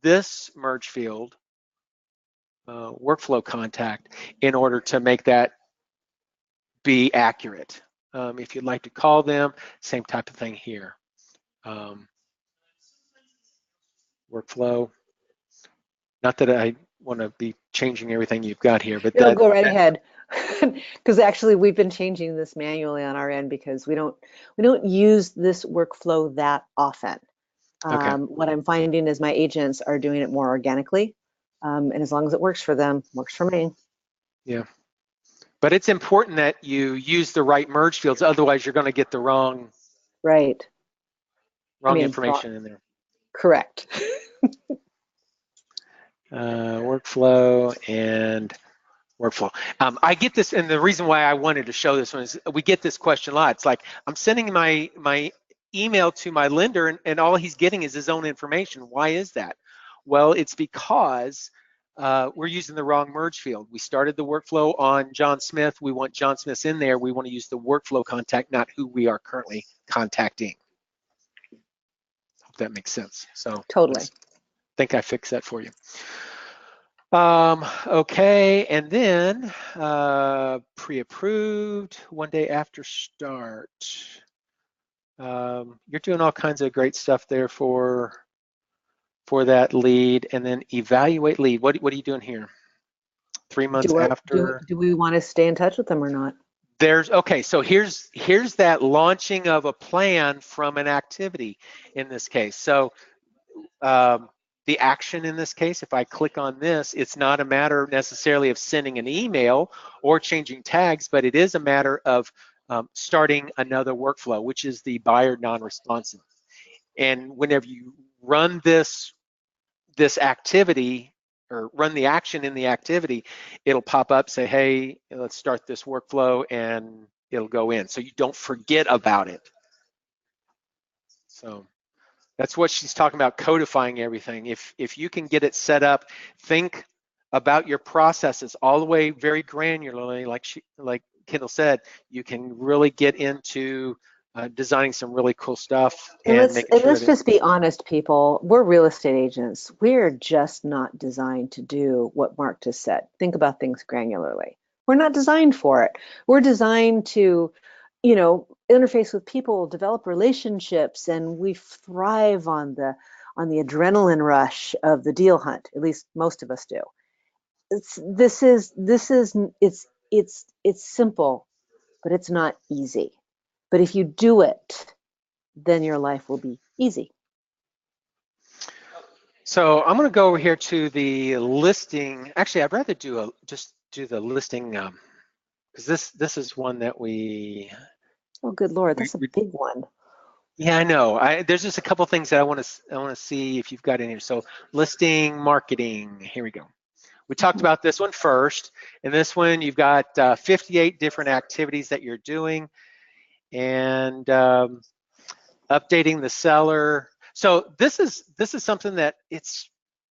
this merge field, workflow contact, in order to make that be accurate. If you'd like to call them, same type of thing here. Workflow. Not that I want to be changing everything you've got here, but No, go right ahead. Because actually we've been changing this manually on our end because we don't use this workflow that often. Okay. What I'm finding is my agents are doing it more organically. And as long as it works for them, works for me. Yeah. But it's important that you use the right merge fields, otherwise you're going to get the wrong information in there. Correct. Workflow and workflow. I get this, and the reason why I wanted to show this one is we get this question a lot. It's like, I'm sending my email to my lender and all he's getting is his own information. Why is that? Well, it's because we're using the wrong merge field. We started the workflow on John Smith. We want John Smith's in there. We want to use the workflow contact, not who we are currently contacting. Hope that makes sense. So totally. I think I fixed that for you. Okay, and then pre-approved 1 day after start. You're doing all kinds of great stuff there for that lead, and then evaluate lead. What are you doing here? 3 months after. Do we want to stay in touch with them or not? Okay, so here's that launching of a plan from an activity in this case. So the action in this case, if I click on this, it's not a matter necessarily of sending an email or changing tags, but it is a matter of starting another workflow, which is the buyer non-responsive. And whenever you run this activity or run the action in the activity, it'll pop up, say, hey, let's start this workflow, and it'll go in. So you don't forget about it. So that's what she's talking about, codifying everything. If you can get it set up, think about your processes all the way very granularly, like Kendall said, you can really get into designing some really cool stuff. And let's just be honest, people. We're real estate agents. We're just not designed to do what Mark just said. Think about things granularly. We're not designed for it. We're designed to, interface with people, develop relationships, and we thrive on the adrenaline rush of the deal hunt. At least most of us do. It's simple, but it's not easy. But if you do it, then your life will be easy. So I'm going to go over here to the listing. Actually, I'd rather just do the listing because this is one that we. Oh, good Lord, that's a big one. Yeah, I know. There's just a couple things that I want to see if you've got in here. So listing marketing. Here we go. We talked about this one first, and this one you've got 58 different activities that you're doing, and updating the seller. So this is something that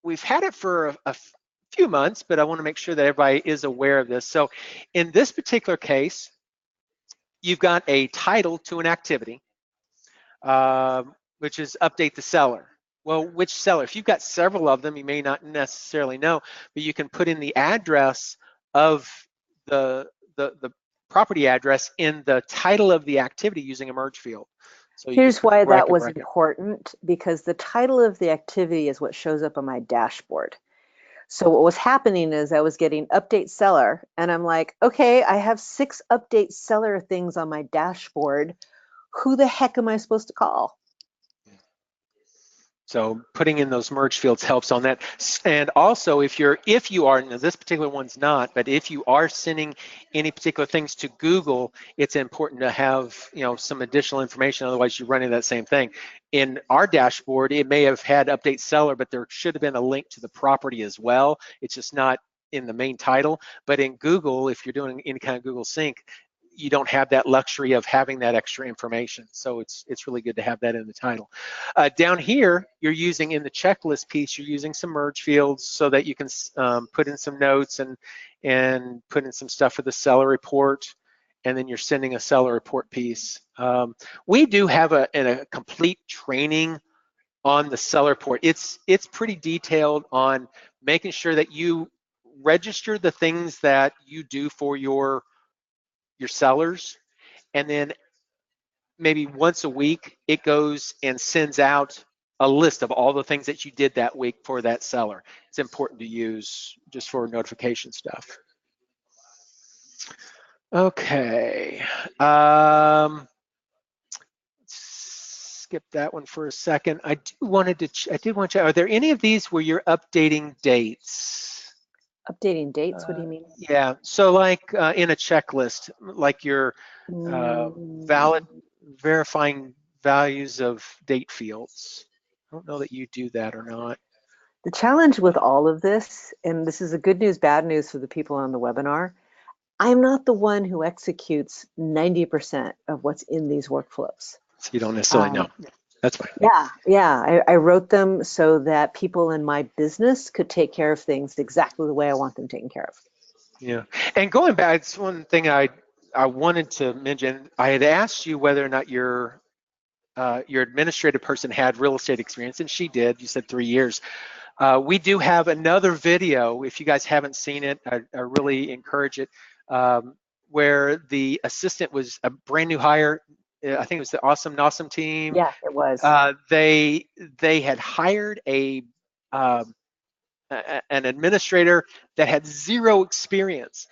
we've had it for a few months, but I want to make sure that everybody is aware of this. So in this particular case, you've got a title to an activity, which is update the seller. Well, which seller? If you've got several of them, you may not necessarily know, but you can put in the address of the property address in the title of the activity using a merge field. So here's why that was important, because the title of the activity is what shows up on my dashboard. So what was happening is I was getting update seller, and I'm like, okay, I have 6 update seller things on my dashboard. Who the heck am I supposed to call? So putting in those merge fields helps on that. And also, if you are, now this particular one's not, but if you are sending any particular things to Google, it's important to have some additional information. Otherwise, you're running that same thing. In our dashboard, it may have had update seller, but there should have been a link to the property as well. It's just not in the main title. But in Google, if you're doing any kind of Google sync, you don't have that luxury of having that extra information. So it's really good to have that in the title. Down here, you're using in the checklist piece, you're using some merge fields so that you can put in some notes and put in some stuff for the seller report, and then you're sending a seller report piece. We do have a complete training on the seller report. It's pretty detailed on making sure that you register the things that you do for your sellers, and then maybe once a week it goes and sends out a list of all the things that you did that week for that seller. It's important to use just for notification stuff. Okay, skip that one for a second. I did want to. Are there any of these where you're updating dates? Updating dates, what do you mean? Yeah, so like in a checklist, like you're verifying values of date fields. I don't know that you do that or not. The challenge with all of this, and this is a good news, bad news for the people on the webinar, I'm not the one who executes 90% of what's in these workflows. So you don't necessarily know. That's fine. Yeah. I wrote them so that people in my business could take care of things exactly the way I want them taken care of. Yeah, and going back, it's one thing I wanted to mention. I had asked you whether or not your administrative person had real estate experience, and she did. You said 3 years. We do have another video. If you guys haven't seen it, I really encourage it, where the assistant was a brand new hire. I think it was the Awesome team. Yeah, it was. They had hired an administrator that had zero experience.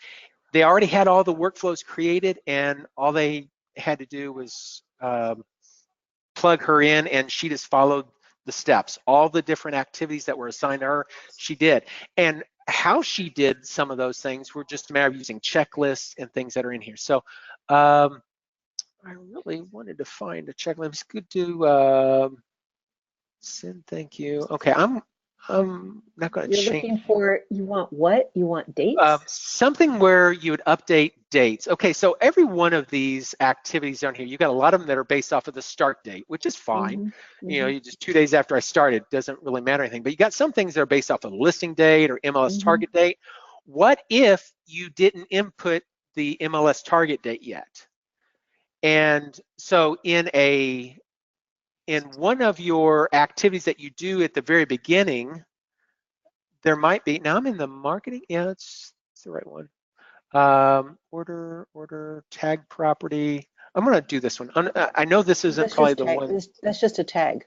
They already had all the workflows created, and all they had to do was plug her in, and she just followed the steps. All the different activities that were assigned to her, she did. And how she did some of those things were just a matter of using checklists and things that are in here. So I really wanted to find a checklist. Could do send thank you. Okay, I'm not going to change. You're looking for, you want what? You want dates? Something where you would update dates. Okay, so every one of these activities down here, you got a lot of them that are based off of the start date, which is fine. You just 2 days after I started, doesn't really matter anything. But you got some things that are based off of listing date or MLS target date. What if you didn't input the MLS target date yet? And so in one of your activities that you do at the very beginning, there might be, now I'm in the marketing, yeah, it's the right one. Order, tag property. I'm gonna do this one. I know this isn't probably the one. That's just a tag.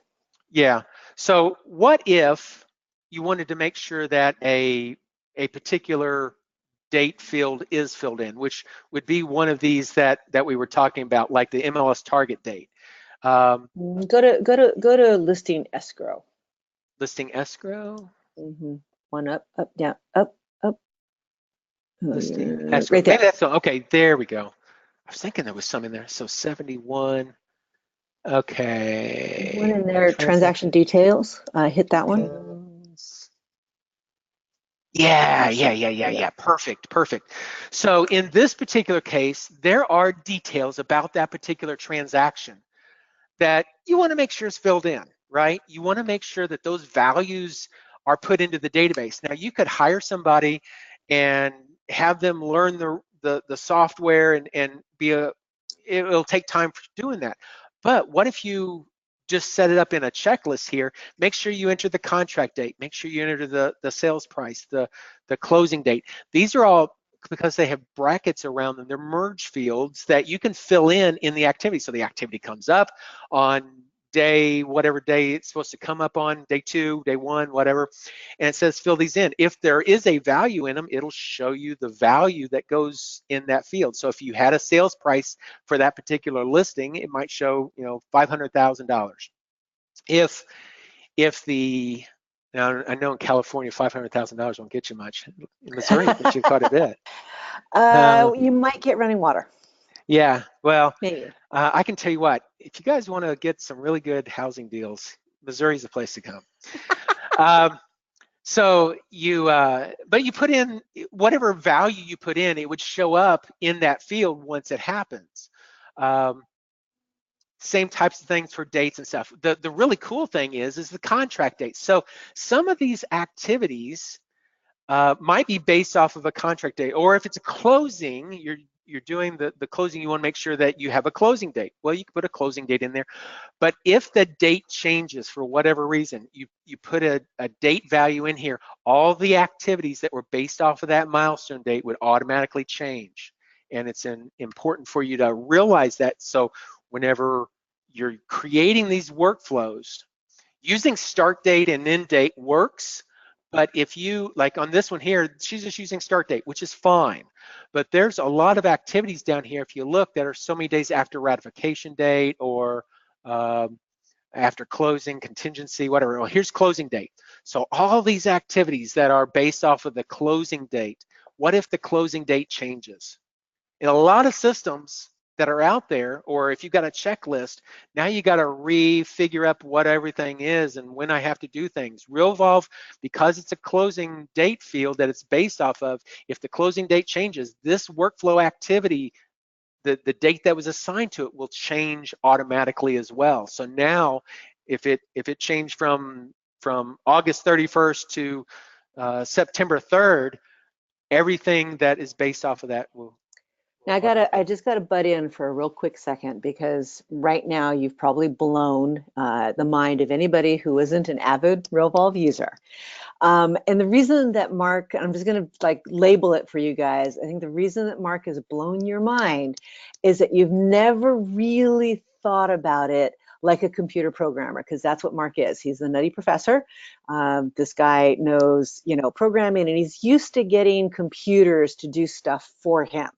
Yeah, so what if you wanted to make sure that a particular date field is filled in, which would be one of these that we were talking about, like the MLS target date. Go to listing escrow. Listing escrow. One up, down, up. Listing escrow. Right there. Maybe that's okay. There we go. I was thinking there was some in there. So 71. Okay. One in there. Transaction details. Hit that one. Yeah. Perfect. So in this particular case, there are details about that particular transaction that you want to make sure is filled in, right? You want to make sure that those values are put into the database. Now, you could hire somebody and have them learn the software and it'll take time for doing that. But what if you just set it up in a checklist here? Make sure you enter the contract date. Make sure you enter the sales price, the closing date. These are all, because they have brackets around them, they're merge fields that you can fill in the activity. So the activity comes up on day, whatever day it's supposed to come up on, day 2, day 1, whatever, and it says fill these in. If there is a value in them, it'll show you the value that goes in that field. So if you had a sales price for that particular listing, it might show $500,000. If if the, now I know in California $500,000 won't get you much. In Missouri, it gets you quite a bit. You might get running water, Yeah, well, maybe. I can tell you what, if you guys want to get some really good housing deals, Missouri's the place to come. Um, so you, but you put in whatever value you put in, it would show up in that field once it happens. Same types of things for dates and stuff. The really cool thing is the contract dates. So some of these activities might be based off of a contract date, or if it's a closing, you're doing the closing, you want to make sure that you have a closing date. Well, you can put a closing date in there. But if the date changes for whatever reason, you put a date value in here, all the activities that were based off of that milestone date would automatically change. And it's important for you to realize that. So whenever you're creating these workflows, using start date and end date works. But if you, like on this one here, she's just using start date, which is fine. But there's a lot of activities down here, if you look, that are so many days after ratification date or after closing, contingency, whatever. Well, here's closing date. So all these activities that are based off of the closing date, what if the closing date changes? In a lot of systems that are out there, or if you've got a checklist, now you got to refigure up what everything is and when I have to do things. Realvolve, because it's a closing date field that it's based off of, if the closing date changes, this workflow activity, the date that was assigned to it will change automatically as well. So now if it changed from August 31st to September 3rd, everything that is based off of that will Now I just gotta butt in for a real quick second because right now you've probably blown the mind of anybody who isn't an avid Realvolve user. And the reason that Mark, I'm just going to like label it for you guys. I think the reason that Mark has blown your mind is that you've never really thought about it like a computer programmer, because that's what Mark is. He's the nutty professor. This guy knows, programming, and he's used to getting computers to do stuff for him.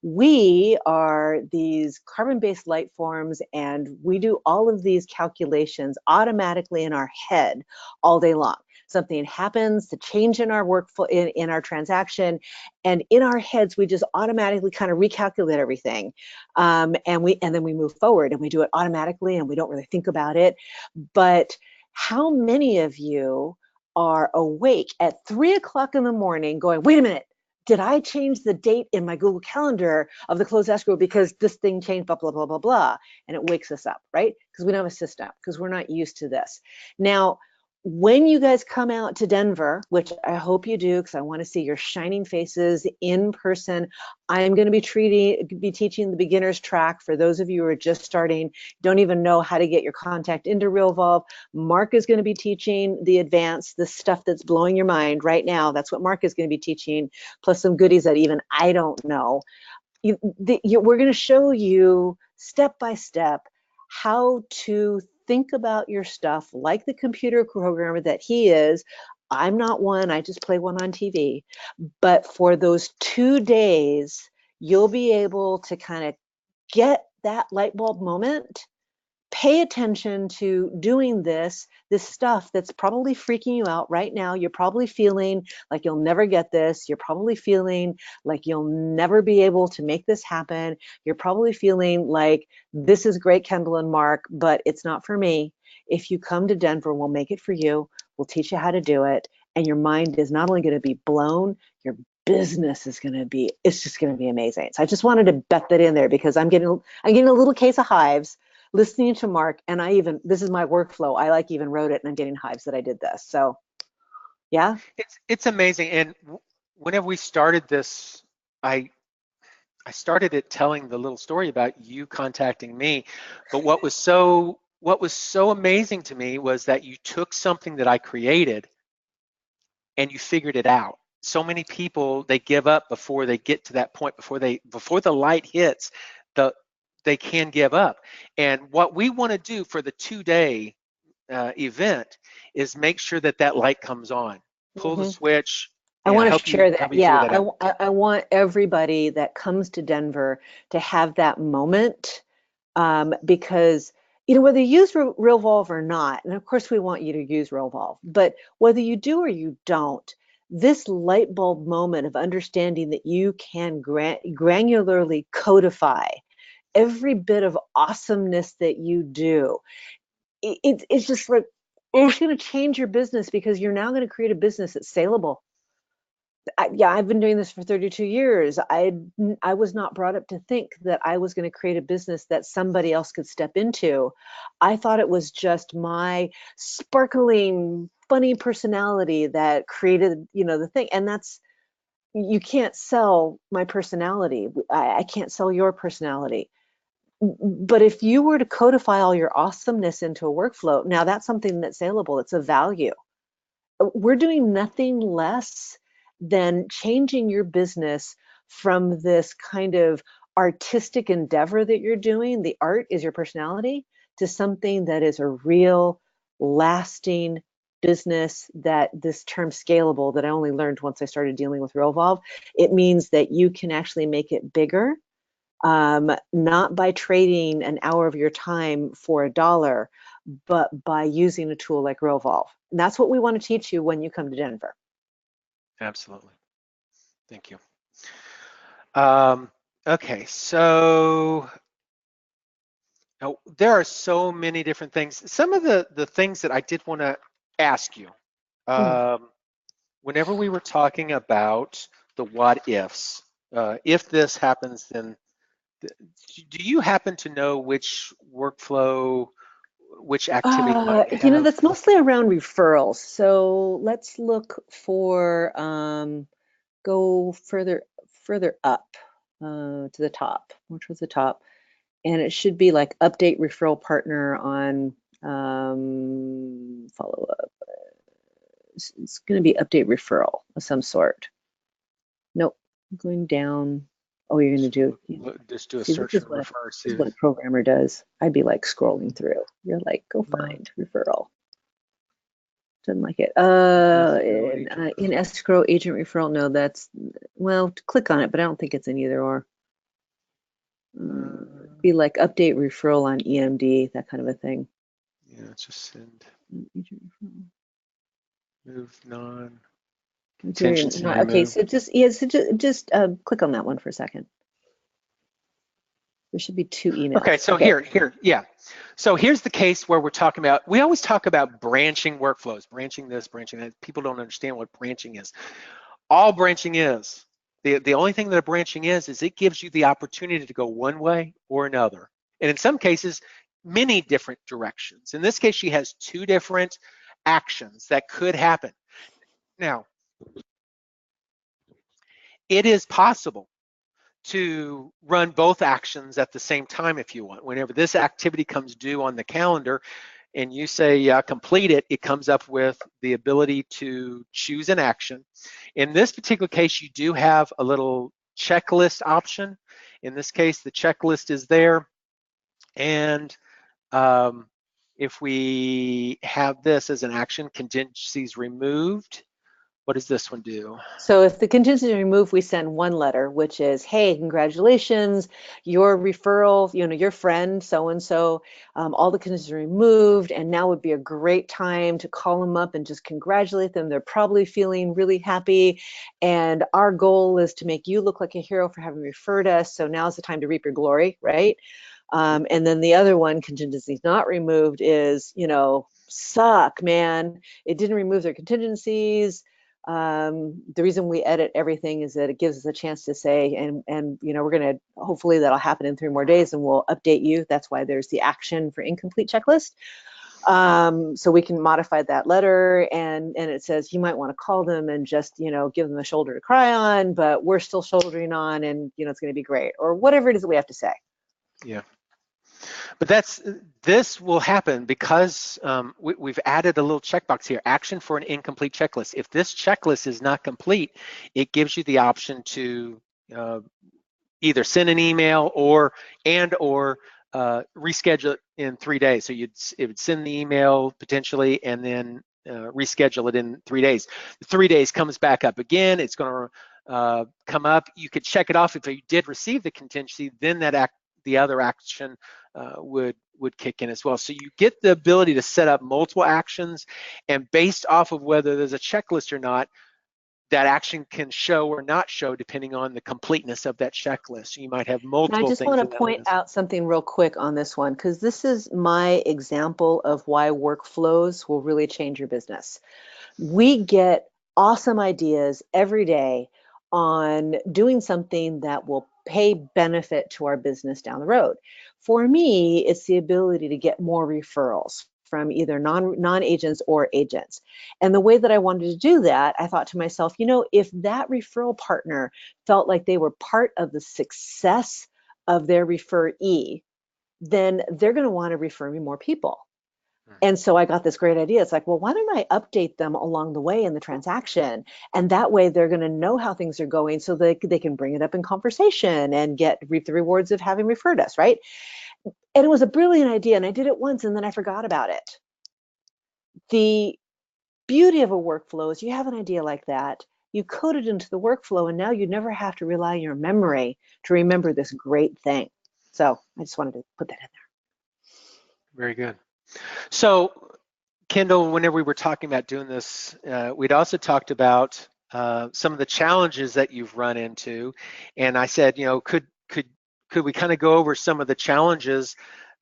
We are these carbon-based light forms, and we do all of these calculations automatically in our head all day long. Something happens, the change in our workflow, in our transaction, and in our heads, we just automatically kind of recalculate everything, and then we move forward, and we do it automatically, and we don't really think about it. But how many of you are awake at 3 o'clock in the morning going, wait a minute, did I change the date in my Google Calendar of the closed escrow because this thing changed, blah, blah, blah, blah, blah. And it wakes us up, right? Because we don't have a system, because we're not used to this. Now, when you guys come out to Denver, which I hope you do, because I want to see your shining faces in person, I'm going to be teaching the beginner's track for those of you who are just starting, don't even know how to get your contact into Realvolve. Mark is going to be teaching the advanced, the stuff that's blowing your mind right now. That's what Mark is going to be teaching, plus some goodies that even I don't know. We're going to show you step by step how to think about your stuff like the computer programmer that he is. I'm not one, I just play one on TV. But for those 2 days, you'll be able to kind of get that light bulb moment, pay attention to doing this stuff that's probably freaking you out right now. You're probably feeling like you'll never get this. You're probably feeling like you'll never be able to make this happen. You're probably feeling like this is great, Kendall and Mark, but it's not for me. If you come to Denver, we'll make it for you. We'll teach you how to do it. And your mind is not only going to be blown, your business is going to be, it's just going to be amazing. So I just wanted to bet that in there because I'm getting a little case of hives listening to Mark, and this is my workflow. I even wrote it, and I'm getting hives that I did this. So, yeah. It's amazing. And whenever we started this, I started it telling the little story about you contacting me. But what was so amazing to me was that you took something that I created and you figured it out. So many people, they give up before they get to that point, before the light hits, they can give up. And what we want to do for the 2-day event is make sure that light comes on. Pull the switch. I want to share that. Yeah, that I want everybody that comes to Denver to have that moment, because whether you use Realvolve or not, and of course we want you to use Realvolve, but whether you do or you don't, this light bulb moment of understanding that you can granularly codify every bit of awesomeness that you do, it's just like, it's going to change your business, because you're now going to create a business that's saleable. I've been doing this for 32 years. I was not brought up to think that I was going to create a business that somebody else could step into. I thought it was just my sparkling, funny personality that created, the thing. And you can't sell my personality. I can't sell your personality. But if you were to codify all your awesomeness into a workflow, now that's something that's saleable. It's a value. We're doing nothing less than changing your business from this kind of artistic endeavor that you're doing. The art is your personality, to something that is a real, lasting business. That this term scalable, that I only learned once I started dealing with Realvolve, it means that you can actually make it bigger, not by trading an hour of your time for $1, but by using a tool like Realvolve. And that's what we want to teach you when you come to Denver. Absolutely. Thank you. Okay, so now there are so many different things. Some of the things that I did want to ask you, whenever we were talking about the what ifs, if this happens, then do you happen to know which workflow, which activity might have? That's mostly around referrals. So let's look for, go further up to the top, more towards the top. And it should be like update referral partner on follow up. It's going to be update referral of some sort. Nope, I'm going down. Oh, you're going to do, just do a see, search and refer. This is what a programmer does. I'd be like scrolling through. You're like, go find referral. Doesn't like it. In escrow, agent referral. No, that's, well, click on it, but I don't think it's in either or. Be like update referral on EMD, that kind of a thing. Yeah, just send. Move non. Okay, so just click on that one for a second. There should be 2 emails. Okay, so here, yeah. So here's the case where we're talking about, we always talk about branching workflows, branching this, branching that. People don't understand what branching is. All branching is, the only thing that a branching is it gives you the opportunity to go one way or another. And in some cases, many different directions. In this case, she has 2 different actions that could happen. Now, it is possible to run both actions at the same time if you want. Whenever this activity comes due on the calendar and you say complete it, it comes up with the ability to choose an action. In this particular case, you do have a little checklist option. In this case, the checklist is there. And if we have this as an action, contingencies removed, what does this one do? So if the contingency is removed, we send one letter, which is, hey, congratulations, your referral, your friend, so-and-so, all the contingencies are removed, and now would be a great time to call them up and just congratulate them. They're probably feeling really happy, and our goal is to make you look like a hero for having referred us, so now's the time to reap your glory, right? And then the other one, contingencies not removed, is, suck, man, it didn't remove their contingencies. The reason we edit everything is that it gives us a chance to say, and we're going to, hopefully that'll happen in 3 more days, and we'll update you. That's why there's the action for incomplete checklist. So we can modify that letter, and it says you might want to call them and just, give them a shoulder to cry on, but we're still shouldering on, and it's going to be great, or whatever it is that we have to say. Yeah. But this will happen because we've added a little checkbox here, action for an incomplete checklist. If this checklist is not complete, it gives you the option to either send an email or reschedule it in 3 days. So it would send the email potentially and then reschedule it in 3 days. The 3 days comes back up again. It's going to come up. You could check it off if you did receive the contingency. Then the other action would kick in as well. So you get the ability to set up multiple actions, and based off of whether there's a checklist or not, that action can show or not show depending on the completeness of that checklist. You might have And I multiple just things want in to that point list. out something real quick on this one, because this is my example of why workflows will really change your business. We get awesome ideas every day on doing something that will pay benefit to our business down the road. For me, it's the ability to get more referrals from either non-agents or agents. And the way that I wanted to do that, I thought to myself, if that referral partner felt like they were part of the success of their referee, then they're going to want to refer me more people. And so I got this great idea. It's like, well, why don't I update them along the way in the transaction? And that way they're going to know how things are going so they can bring it up in conversation and reap the rewards of having referred us, right? And it was a brilliant idea. And I did it once and then I forgot about it. The beauty of a workflow is you have an idea like that, you code it into the workflow, and now you never have to rely on your memory to remember this great thing. So I just wanted to put that in there. Very good. So, Kendall, whenever we were talking about doing this, we'd also talked about some of the challenges that you've run into, and I said, could we kind of go over some of the challenges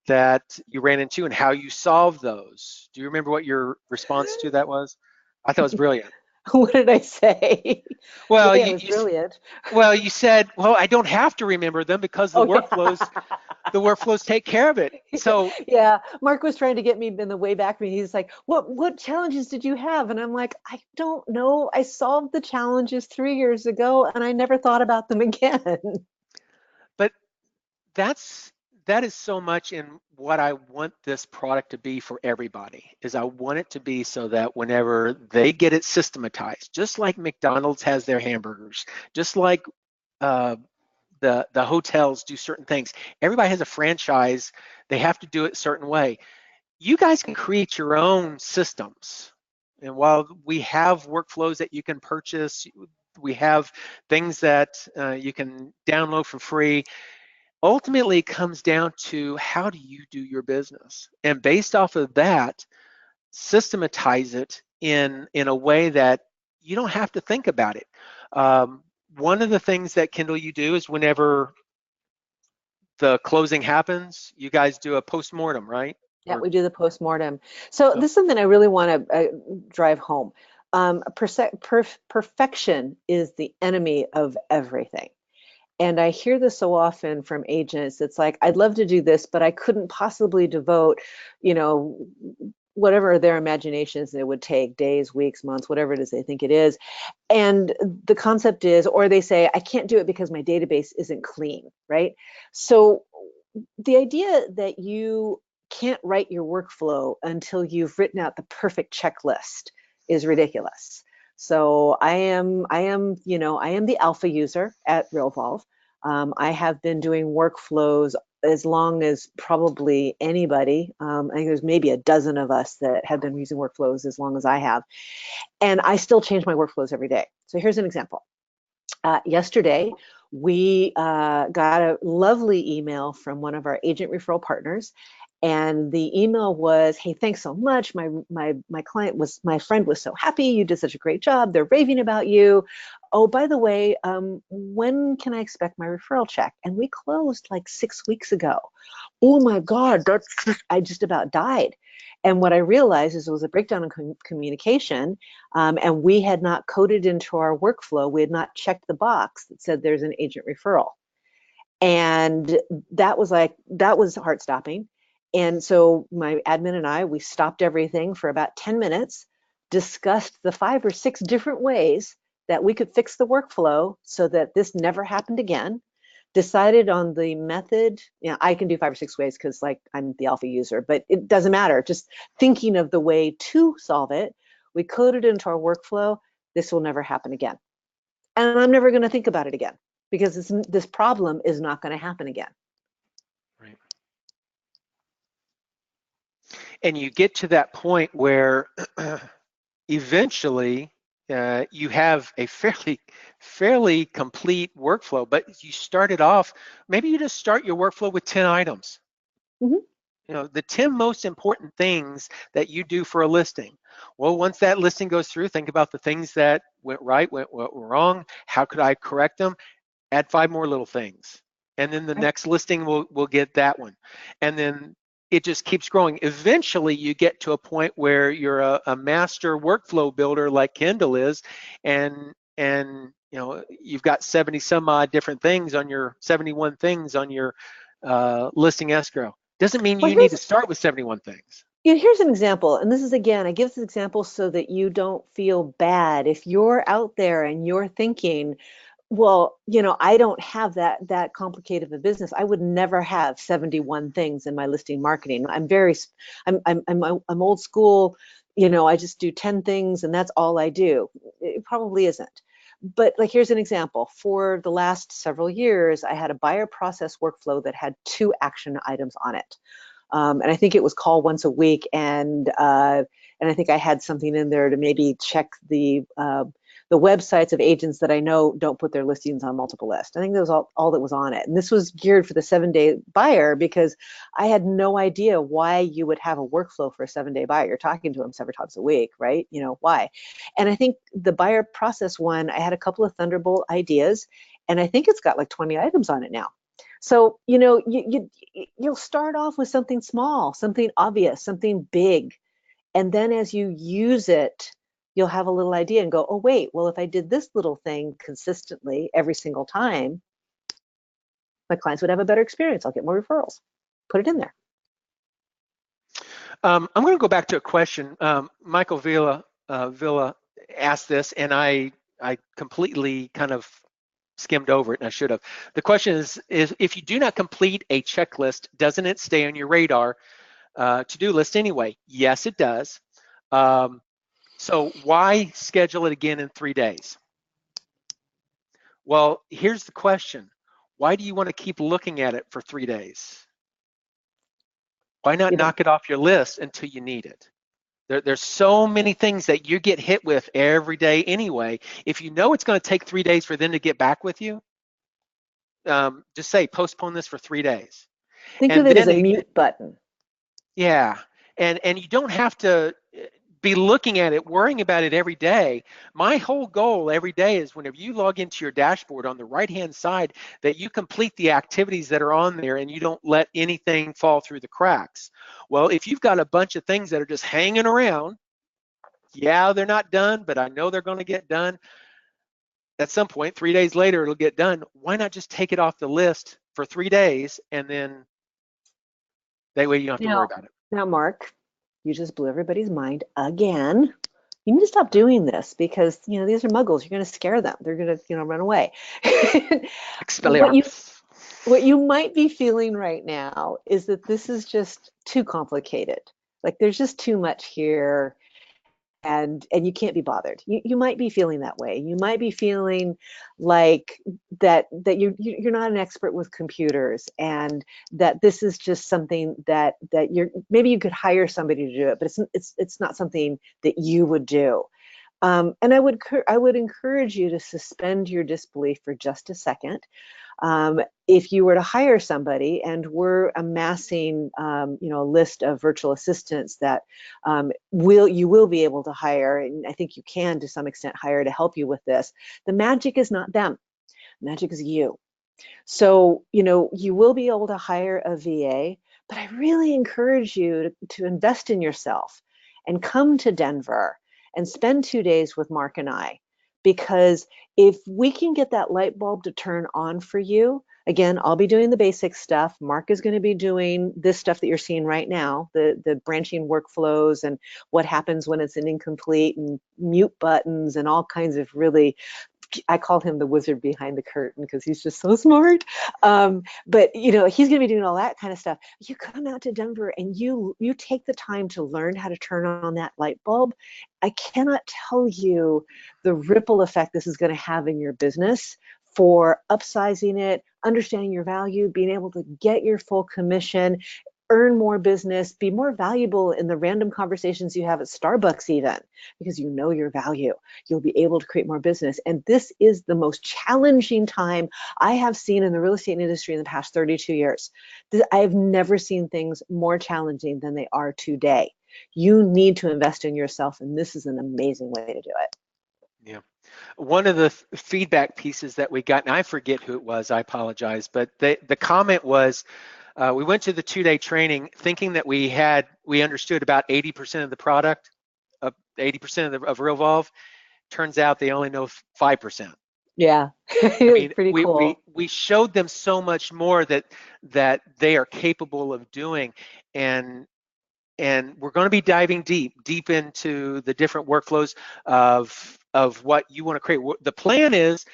that you ran into and how you solved those? Do you remember what your response to that was? I thought it was brilliant. What did I say? Well, Yeah, it was brilliant. Well, you said, well, I don't have to remember them because the workflows take care of it. So yeah, Mark was trying to get me in the way back. He's like, what challenges did you have? And I'm like, I don't know. I solved the challenges 3 years ago and I never thought about them again. But that is so much in what I want this product to be for everybody, is I want it to be so that whenever they get it systematized, just like McDonald's has their hamburgers, just like the hotels do certain things. Everybody has a franchise. They have to do it a certain way. You guys can create your own systems. And while we have workflows that you can purchase, we have things that you can download for free. Ultimately, it comes down to how do you do your business? And based off of that, systematize it in a way that you don't have to think about it. One of the things that Kendall you do is whenever the closing happens, you guys do a post-mortem, right? Yeah, we do the post-mortem. So this is something I really want to drive home. Perfection is the enemy of everything. And I hear this so often from agents. It's like, I'd love to do this, but I couldn't possibly devote, whatever their imaginations it would take, days, weeks, months, whatever it is they think it is. And the concept is, or they say, I can't do it because my database isn't clean, right? So the idea that you can't write your workflow until you've written out the perfect checklist is ridiculous. So I am the alpha user at Realvolve. I have been doing workflows as long as probably anybody. I think there's maybe a dozen of us that have been using workflows as long as I have. And I still change my workflows every day. So here's an example. Yesterday, we got a lovely email from one of our agent referral partners. And the email was, hey, thanks so much. My friend was so happy. You did such a great job. They're raving about you. Oh, by the way, when can I expect my referral check? And we closed like 6 weeks ago. Oh my God, I just about died. And what I realized is it was a breakdown in communication, and we had not coded into our workflow. We had not checked the box that said there's an agent referral. And that was heart stopping. And so my admin and I, we stopped everything for about 10 minutes, discussed the 5 or 6 different ways that we could fix the workflow so that this never happened again, decided on the method. I can do 5 or 6 ways because I'm the alpha user, but it doesn't matter. Just thinking of the way to solve it, we coded into our workflow. This will never happen again. And I'm never going to think about it again because this problem is not going to happen again. Right. And you get to that point where eventually you have a fairly complete workflow, but you started off, maybe you just start your workflow with 10 items. Mm-hmm. You know, the 10 most important things that you do for a listing. Well, once that listing goes through, think about the things that went right, went wrong. How could I correct them? Add 5 more little things. And then the Right. next listing will get that one. And then it just keeps growing. Eventually, you get to a point where you're a master workflow builder like Kendyl is, and you know, you've got 70 some odd different things on your 71 things on your listing escrow. Doesn't mean Well, you need to start with 71 things. here's an example, and this is, again, I give this example so that you don't feel bad. If you're out there and you're thinking, well, I don't have that complicated of a business. I would never have 71 things in my listing marketing. I'm old school. I just do 10 things and that's all I do. It probably isn't. But like, here's an example. For the last several years, I had a buyer process workflow that had 2 action items on it. And I think it was call once a week, and I think I had something in there to maybe check the websites of agents that I know don't put their listings on multiple lists. I think that was all that was on it. And this was geared for the 7-day buyer, because I had no idea why you would have a workflow for a 7-day buyer. You're talking to them several times a week, right? Why? And I think the buyer process one, I had a couple of Thunderbolt ideas, and I think it's got like 20 items on it now. So, you'll start off with something small, something obvious, something big. And then as you use it, you'll have a little idea and go, oh, wait, well, if I did this little thing consistently every single time, my clients would have a better experience. I'll get more referrals. Put it in there. I'm going to go back to a question. Michael Villa asked this, and I completely kind of skimmed over it, and I should have. The question is if you do not complete a checklist, doesn't it stay on your radar to-do list anyway? Yes, it does. So why schedule it again in 3 days? Well, here's the question. Why do you want to keep looking at it for 3 days? Why not knock it off your list until you need it? There's so many things that you get hit with every day anyway. If you know it's going to take 3 days for them to get back with you, just say postpone this for 3 days. Think And of it as a then mute button. yeah, and you don't have to be looking at it, worrying about it every day. My whole goal every day is whenever you log into your dashboard on the right-hand side, that you complete the activities that are on there and you don't let anything fall through the cracks. Well, if you've got a bunch of things that are just hanging around, yeah, they're not done, but I know they're going to get done. At some point, 3 days later, it'll get done. Why not just take it off the list for 3 days, and then that way you don't have to worry about it. Now, Mark, you just blew everybody's mind again. You need to stop doing this, because these are muggles. You're going to scare them. They're going to run away. What you might be feeling right now is that this is just too complicated. Like, there's just too much here, and you can't be bothered. You might be feeling that way. You might be feeling like that you're not an expert with computers, and that this is just something that maybe you could hire somebody to do it, but it's not something that you would do. And I would encourage you to suspend your disbelief for just a second. If you were to hire somebody, and we're amassing, a list of virtual assistants that you will be able to hire, and I think you can to some extent hire to help you with this. The magic is not them. The magic is you. So, you will be able to hire a VA, but I really encourage you to invest in yourself and come to Denver and spend 2 days with Mark and I. Because if we can get that light bulb to turn on for you, again, I'll be doing the basic stuff. Mark is going to be doing this stuff that you're seeing right now, the branching workflows and what happens when it's an incomplete, and mute buttons and all kinds of really, I call him the wizard behind the curtain because he's just so smart. But he's going to be doing all that kind of stuff. You come out to Denver and you take the time to learn how to turn on that light bulb. I cannot tell you the ripple effect this is going to have in your business for upsizing it, understanding your value, being able to get your full commission, earn more business, be more valuable in the random conversations you have at Starbucks even, because you know your value. You'll be able to create more business. And this is the most challenging time I have seen in the real estate industry in the past 32 years. I have never seen things more challenging than they are today. You need to invest in yourself, and this is an amazing way to do it. Yeah. One of the feedback pieces that we got, and I forget who it was, I apologize, but the comment was, we went to the 2-day training thinking that we understood about 80% of the product, 80% of Realvolve. Turns out they only know 5%. Yeah, I mean, pretty cool. we showed them so much more that they are capable of doing, and we're going to be diving deep into the different workflows of what you want to create. The plan is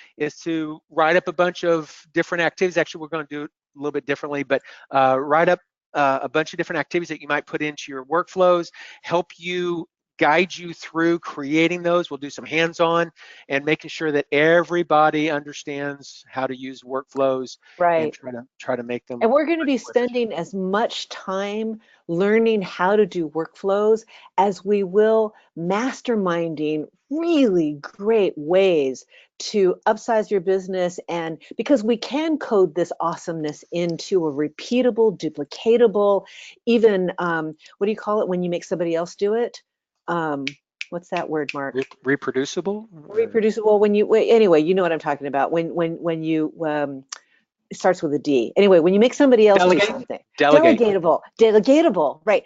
to write up a bunch of different activities. Actually, we're going to do it a little bit differently, but write up a bunch of different activities that you might put into your workflows, help you guide you through creating those. We'll do some hands-on and making sure that everybody understands how to use workflows and Right. try to make them And we're going to much be more efficient. spending as much time learning how to do workflows as we will masterminding really great ways to upsize your business. And because we can code this awesomeness into a repeatable, duplicatable, even what do you call it when you make somebody else do it? Um, what's that word, Mark? Reproducible? Reproducible. Anyway, you know what I'm talking about. When you it starts with a D. Anyway, when you make somebody else do Delegate? something, Delegate. delegatable, right?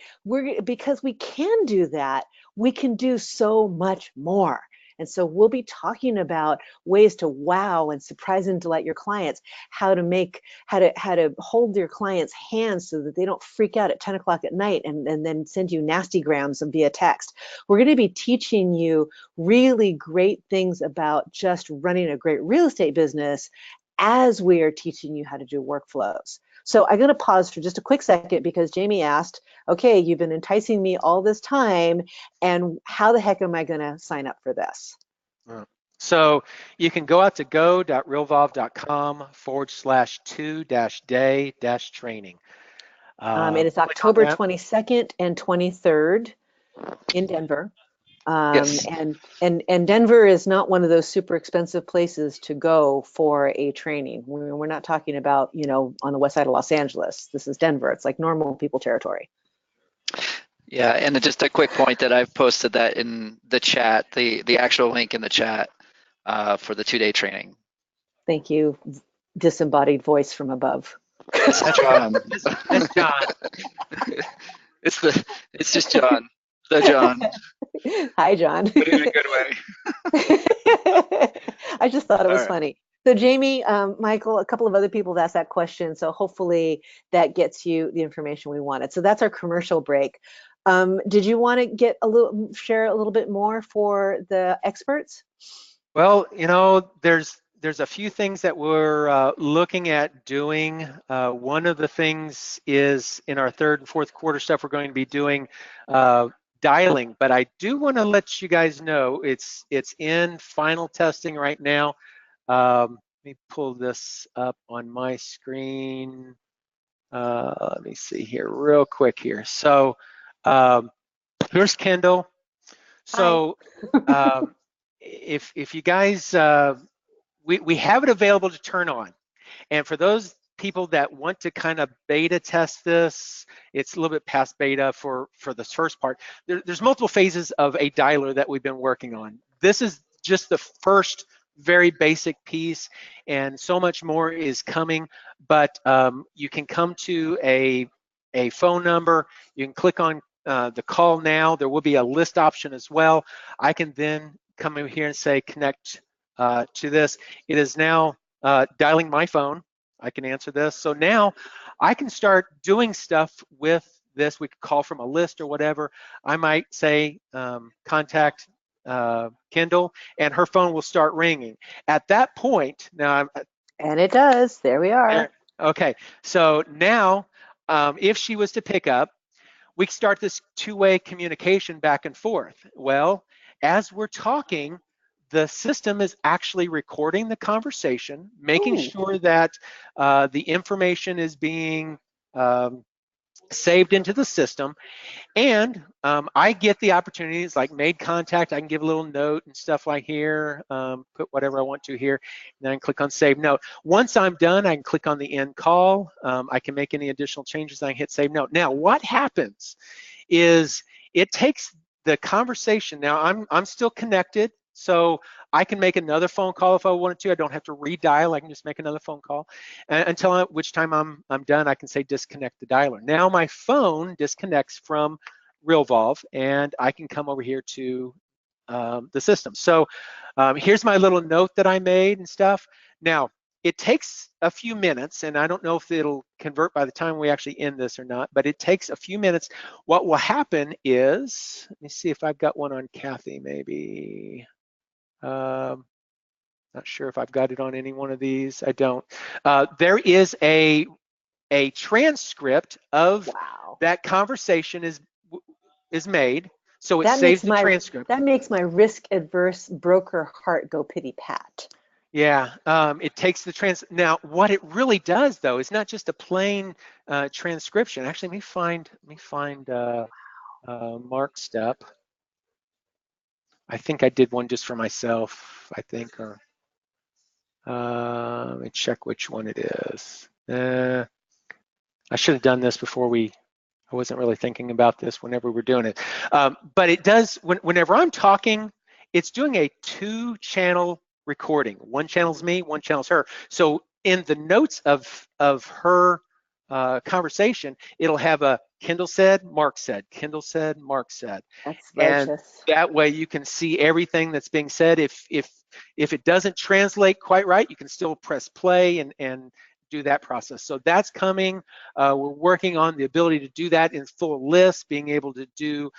Because we can do that, we can do so much more. And so we'll be talking about ways to wow and surprise and delight your clients, how to hold your clients' hands so that they don't freak out at 10 o'clock at night and then send you nasty grams via text. We're going to be teaching you really great things about just running a great real estate business as we are teaching you how to do workflows. So I'm going to pause for just a quick second because Jamie asked, okay, you've been enticing me all this time, and how the heck am I going to sign up for this? So you can go out to go.realvolve.com/2-day-training. And it's Click on October that. 22nd and 23rd in Denver. Yes. And Denver is not one of those super expensive places to go for a training. We're not talking about, on the west side of Los Angeles. This is Denver. It's like normal people territory. Yeah, and just a quick point that I've posted that in the chat, the actual link in the chat for the 2-day training. Thank you, disembodied voice from above. It's John. That's John. It's just John. The John. Hi, John. But in a good way. I just thought it All was right. funny. So Jamie, Michael, a couple of other people have asked that question. So hopefully that gets you the information we wanted. So that's our commercial break. Did you want to share a little bit more for the experts? Well, there's a few things that we're looking at doing. One of the things is in our third and fourth quarter stuff, we're going to be doing dialing, but I do want to let you guys know it's in final testing right now. Let me pull this up on my screen. Let me see here real quick here. So here's Kendall. So if you guys, we have it available to turn on. And for those people that want to kind of beta test this, it's a little bit past beta for this first part. There's multiple phases of a dialer that we've been working on. This is just the first very basic piece, and so much more is coming. But you can come to a phone number. You can click on the call now. There will be a list option as well. I can then come in here and say connect to this. It is now dialing my phone. I can answer this. So now I can start doing stuff with this. We could call from a list or whatever. I might say contact Kendall, and her phone will start ringing. At that point, now And it does. There we are. okay. So now, if she was to pick up, we can start this two-way communication back and forth. Well, as we're talking, the system is actually recording the conversation, making Ooh. sure that the information is being saved into the system. And I get the opportunities like made contact. I can give a little note and stuff like here, put whatever I want to here, and then I can click on save note. Once I'm done, I can click on the end call. I can make any additional changes. I can hit save note. Now, what happens is it takes the conversation. Now, I'm still connected, so I can make another phone call if I wanted to. I don't have to redial. I can just make another phone call until which time I'm done. I can say disconnect the dialer. Now my phone disconnects from Realvolve, and I can come over here to the system. So here's my little note that I made and stuff. Now it takes a few minutes, and I don't know if it'll convert by the time we actually end this or not, but it takes a few minutes. What will happen is, let me see if I've got one on Kathy maybe. Not sure if I've got it on any one of these. I don't. There is a transcript of that conversation is made, so it saves the transcript. That makes my risk-adverse broker heart go pity-pat. Yeah, it takes the Now, what it really does, though, is not just a plain transcription. Actually, let me find Mark Stepp. I think I did one just for myself, I think, or let me check which one it is. I should have done this before I wasn't really thinking about this whenever we were doing it. But it does, whenever I'm talking, it's doing a 2-channel recording. One channel's me, one channel's her. So in the notes of her conversation, it'll have a Kendyl said, Mark said, Kendyl said, Mark said. That's righteous. And that way you can see everything that's being said. If it doesn't translate quite right, you can still press play and do that process. So that's coming. We're working on the ability to do that in full lists, being able to do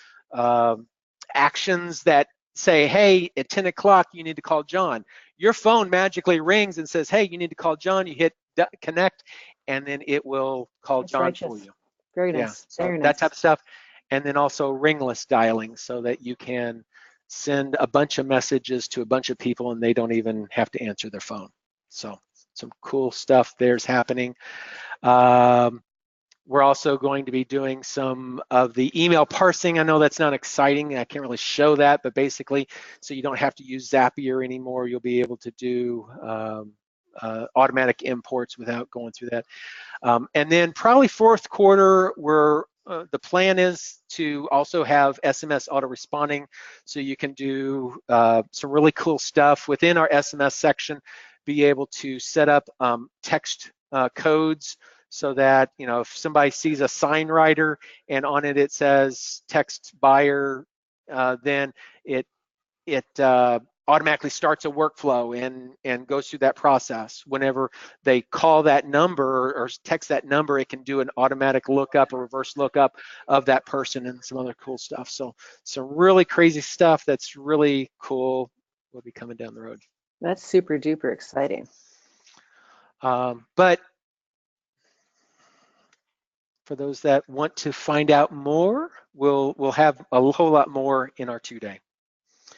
actions that say, hey, at 10 o'clock, you need to call John. Your phone magically rings and says, hey, you need to call John. You hit connect, and then it will call John righteous. for you. Very nice. Yeah, so very nice. That type of stuff. And then also ringless dialing so that you can send a bunch of messages to a bunch of people and they don't even have to answer their phone. So some cool stuff there's happening. We're also going to be doing some of the email parsing. I know that's not exciting. I can't really show that, but basically, so you don't have to use Zapier anymore. You'll be able to do automatic imports without going through that. And then probably fourth quarter, the plan is to also have SMS auto responding, so you can do some really cool stuff within our SMS section. Be able to set up text codes so that, you know, if somebody sees a sign writer and on it says text buyer, then it automatically starts a workflow and goes through that process. Whenever they call that number or text that number, it can do an automatic lookup or reverse lookup of that person and some other cool stuff. So some really crazy stuff that's really cool will be coming down the road. That's super duper exciting. But for those that want to find out more, we'll have a whole lot more in our 2-day.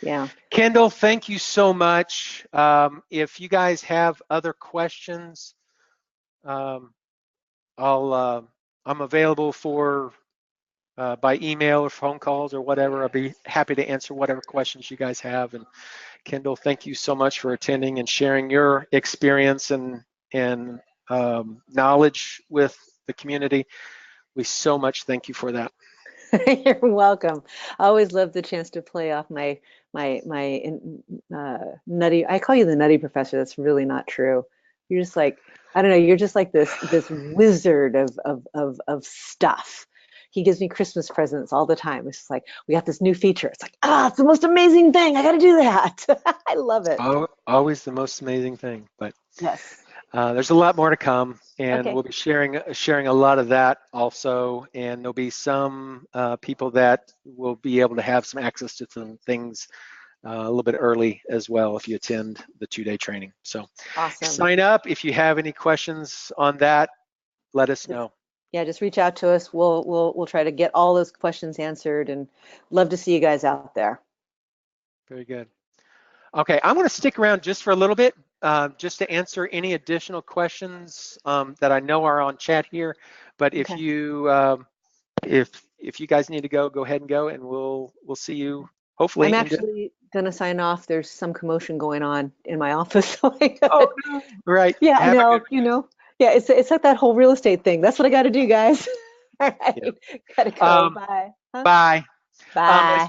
Yeah. Kendyl, thank you so much. If you guys have other questions, I'm available for by email or phone calls or whatever. I'll be happy to answer whatever questions you guys have. And Kendyl, thank you so much for attending and sharing your experience and knowledge with the community. We so much thank you for that. You're welcome. I always love the chance to play off my nutty. I call you the nutty professor. That's really not true. You're just like, I don't know. You're just like this wizard of stuff. He gives me Christmas presents all the time. It's just like, we got this new feature. It's like, it's the most amazing thing. I got to do that. I love it. Always the most amazing thing. But yes. There's a lot more to come, and Okay. we'll be sharing a lot of that also. And there'll be some people that will be able to have some access to some things a little bit early as well if you attend the 2-day training. So awesome. Sign up. If you have any questions on that, let us know. Yeah, just reach out to us. We'll try to get all those questions answered, and love to see you guys out there. Very good. Okay, I'm going to stick around just for a little bit, just to answer any additional questions that I know are on chat here. But if you if you guys need to go, go ahead and go, and we'll see you hopefully. I'm actually going to sign off. There's some commotion going on in my office. So I Oh gotta, no! Right. yeah, I Have a know. good. You know, yeah, it's like that whole real estate thing. That's what I got to do, guys. All Yeah. right, gotta go. Bye. Huh? Bye. Bye.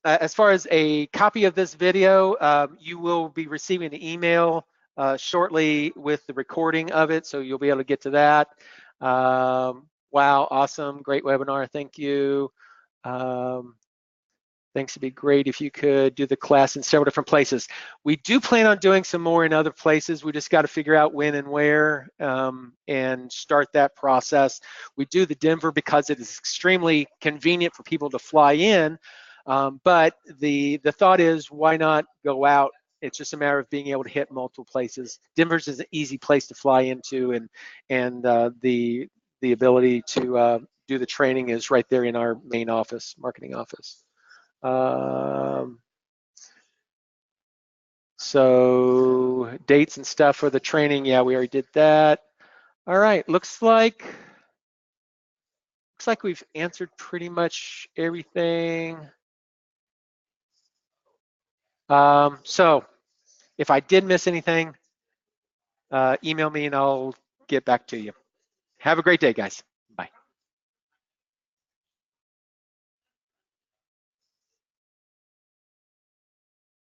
As far as a copy of this video, you will be receiving an email shortly with the recording of it, so you'll be able to get to that. Wow, awesome, great webinar, thank you. Thanks, it'd be great if you could do the class in several different places. We do plan on doing some more in other places. We just got to figure out when and where and start that process. We do the Denver because it is extremely convenient for people to fly in, but the thought is, why not go out? It's just a matter of being able to hit multiple places. Denver's is an easy place to fly into, and the ability to do the training is right there in our main office, marketing office. So dates and stuff for the training, yeah, we already did that. All right, looks like we've answered pretty much everything. So if I did miss anything, email me and I'll get back to you. Have a great day, guys.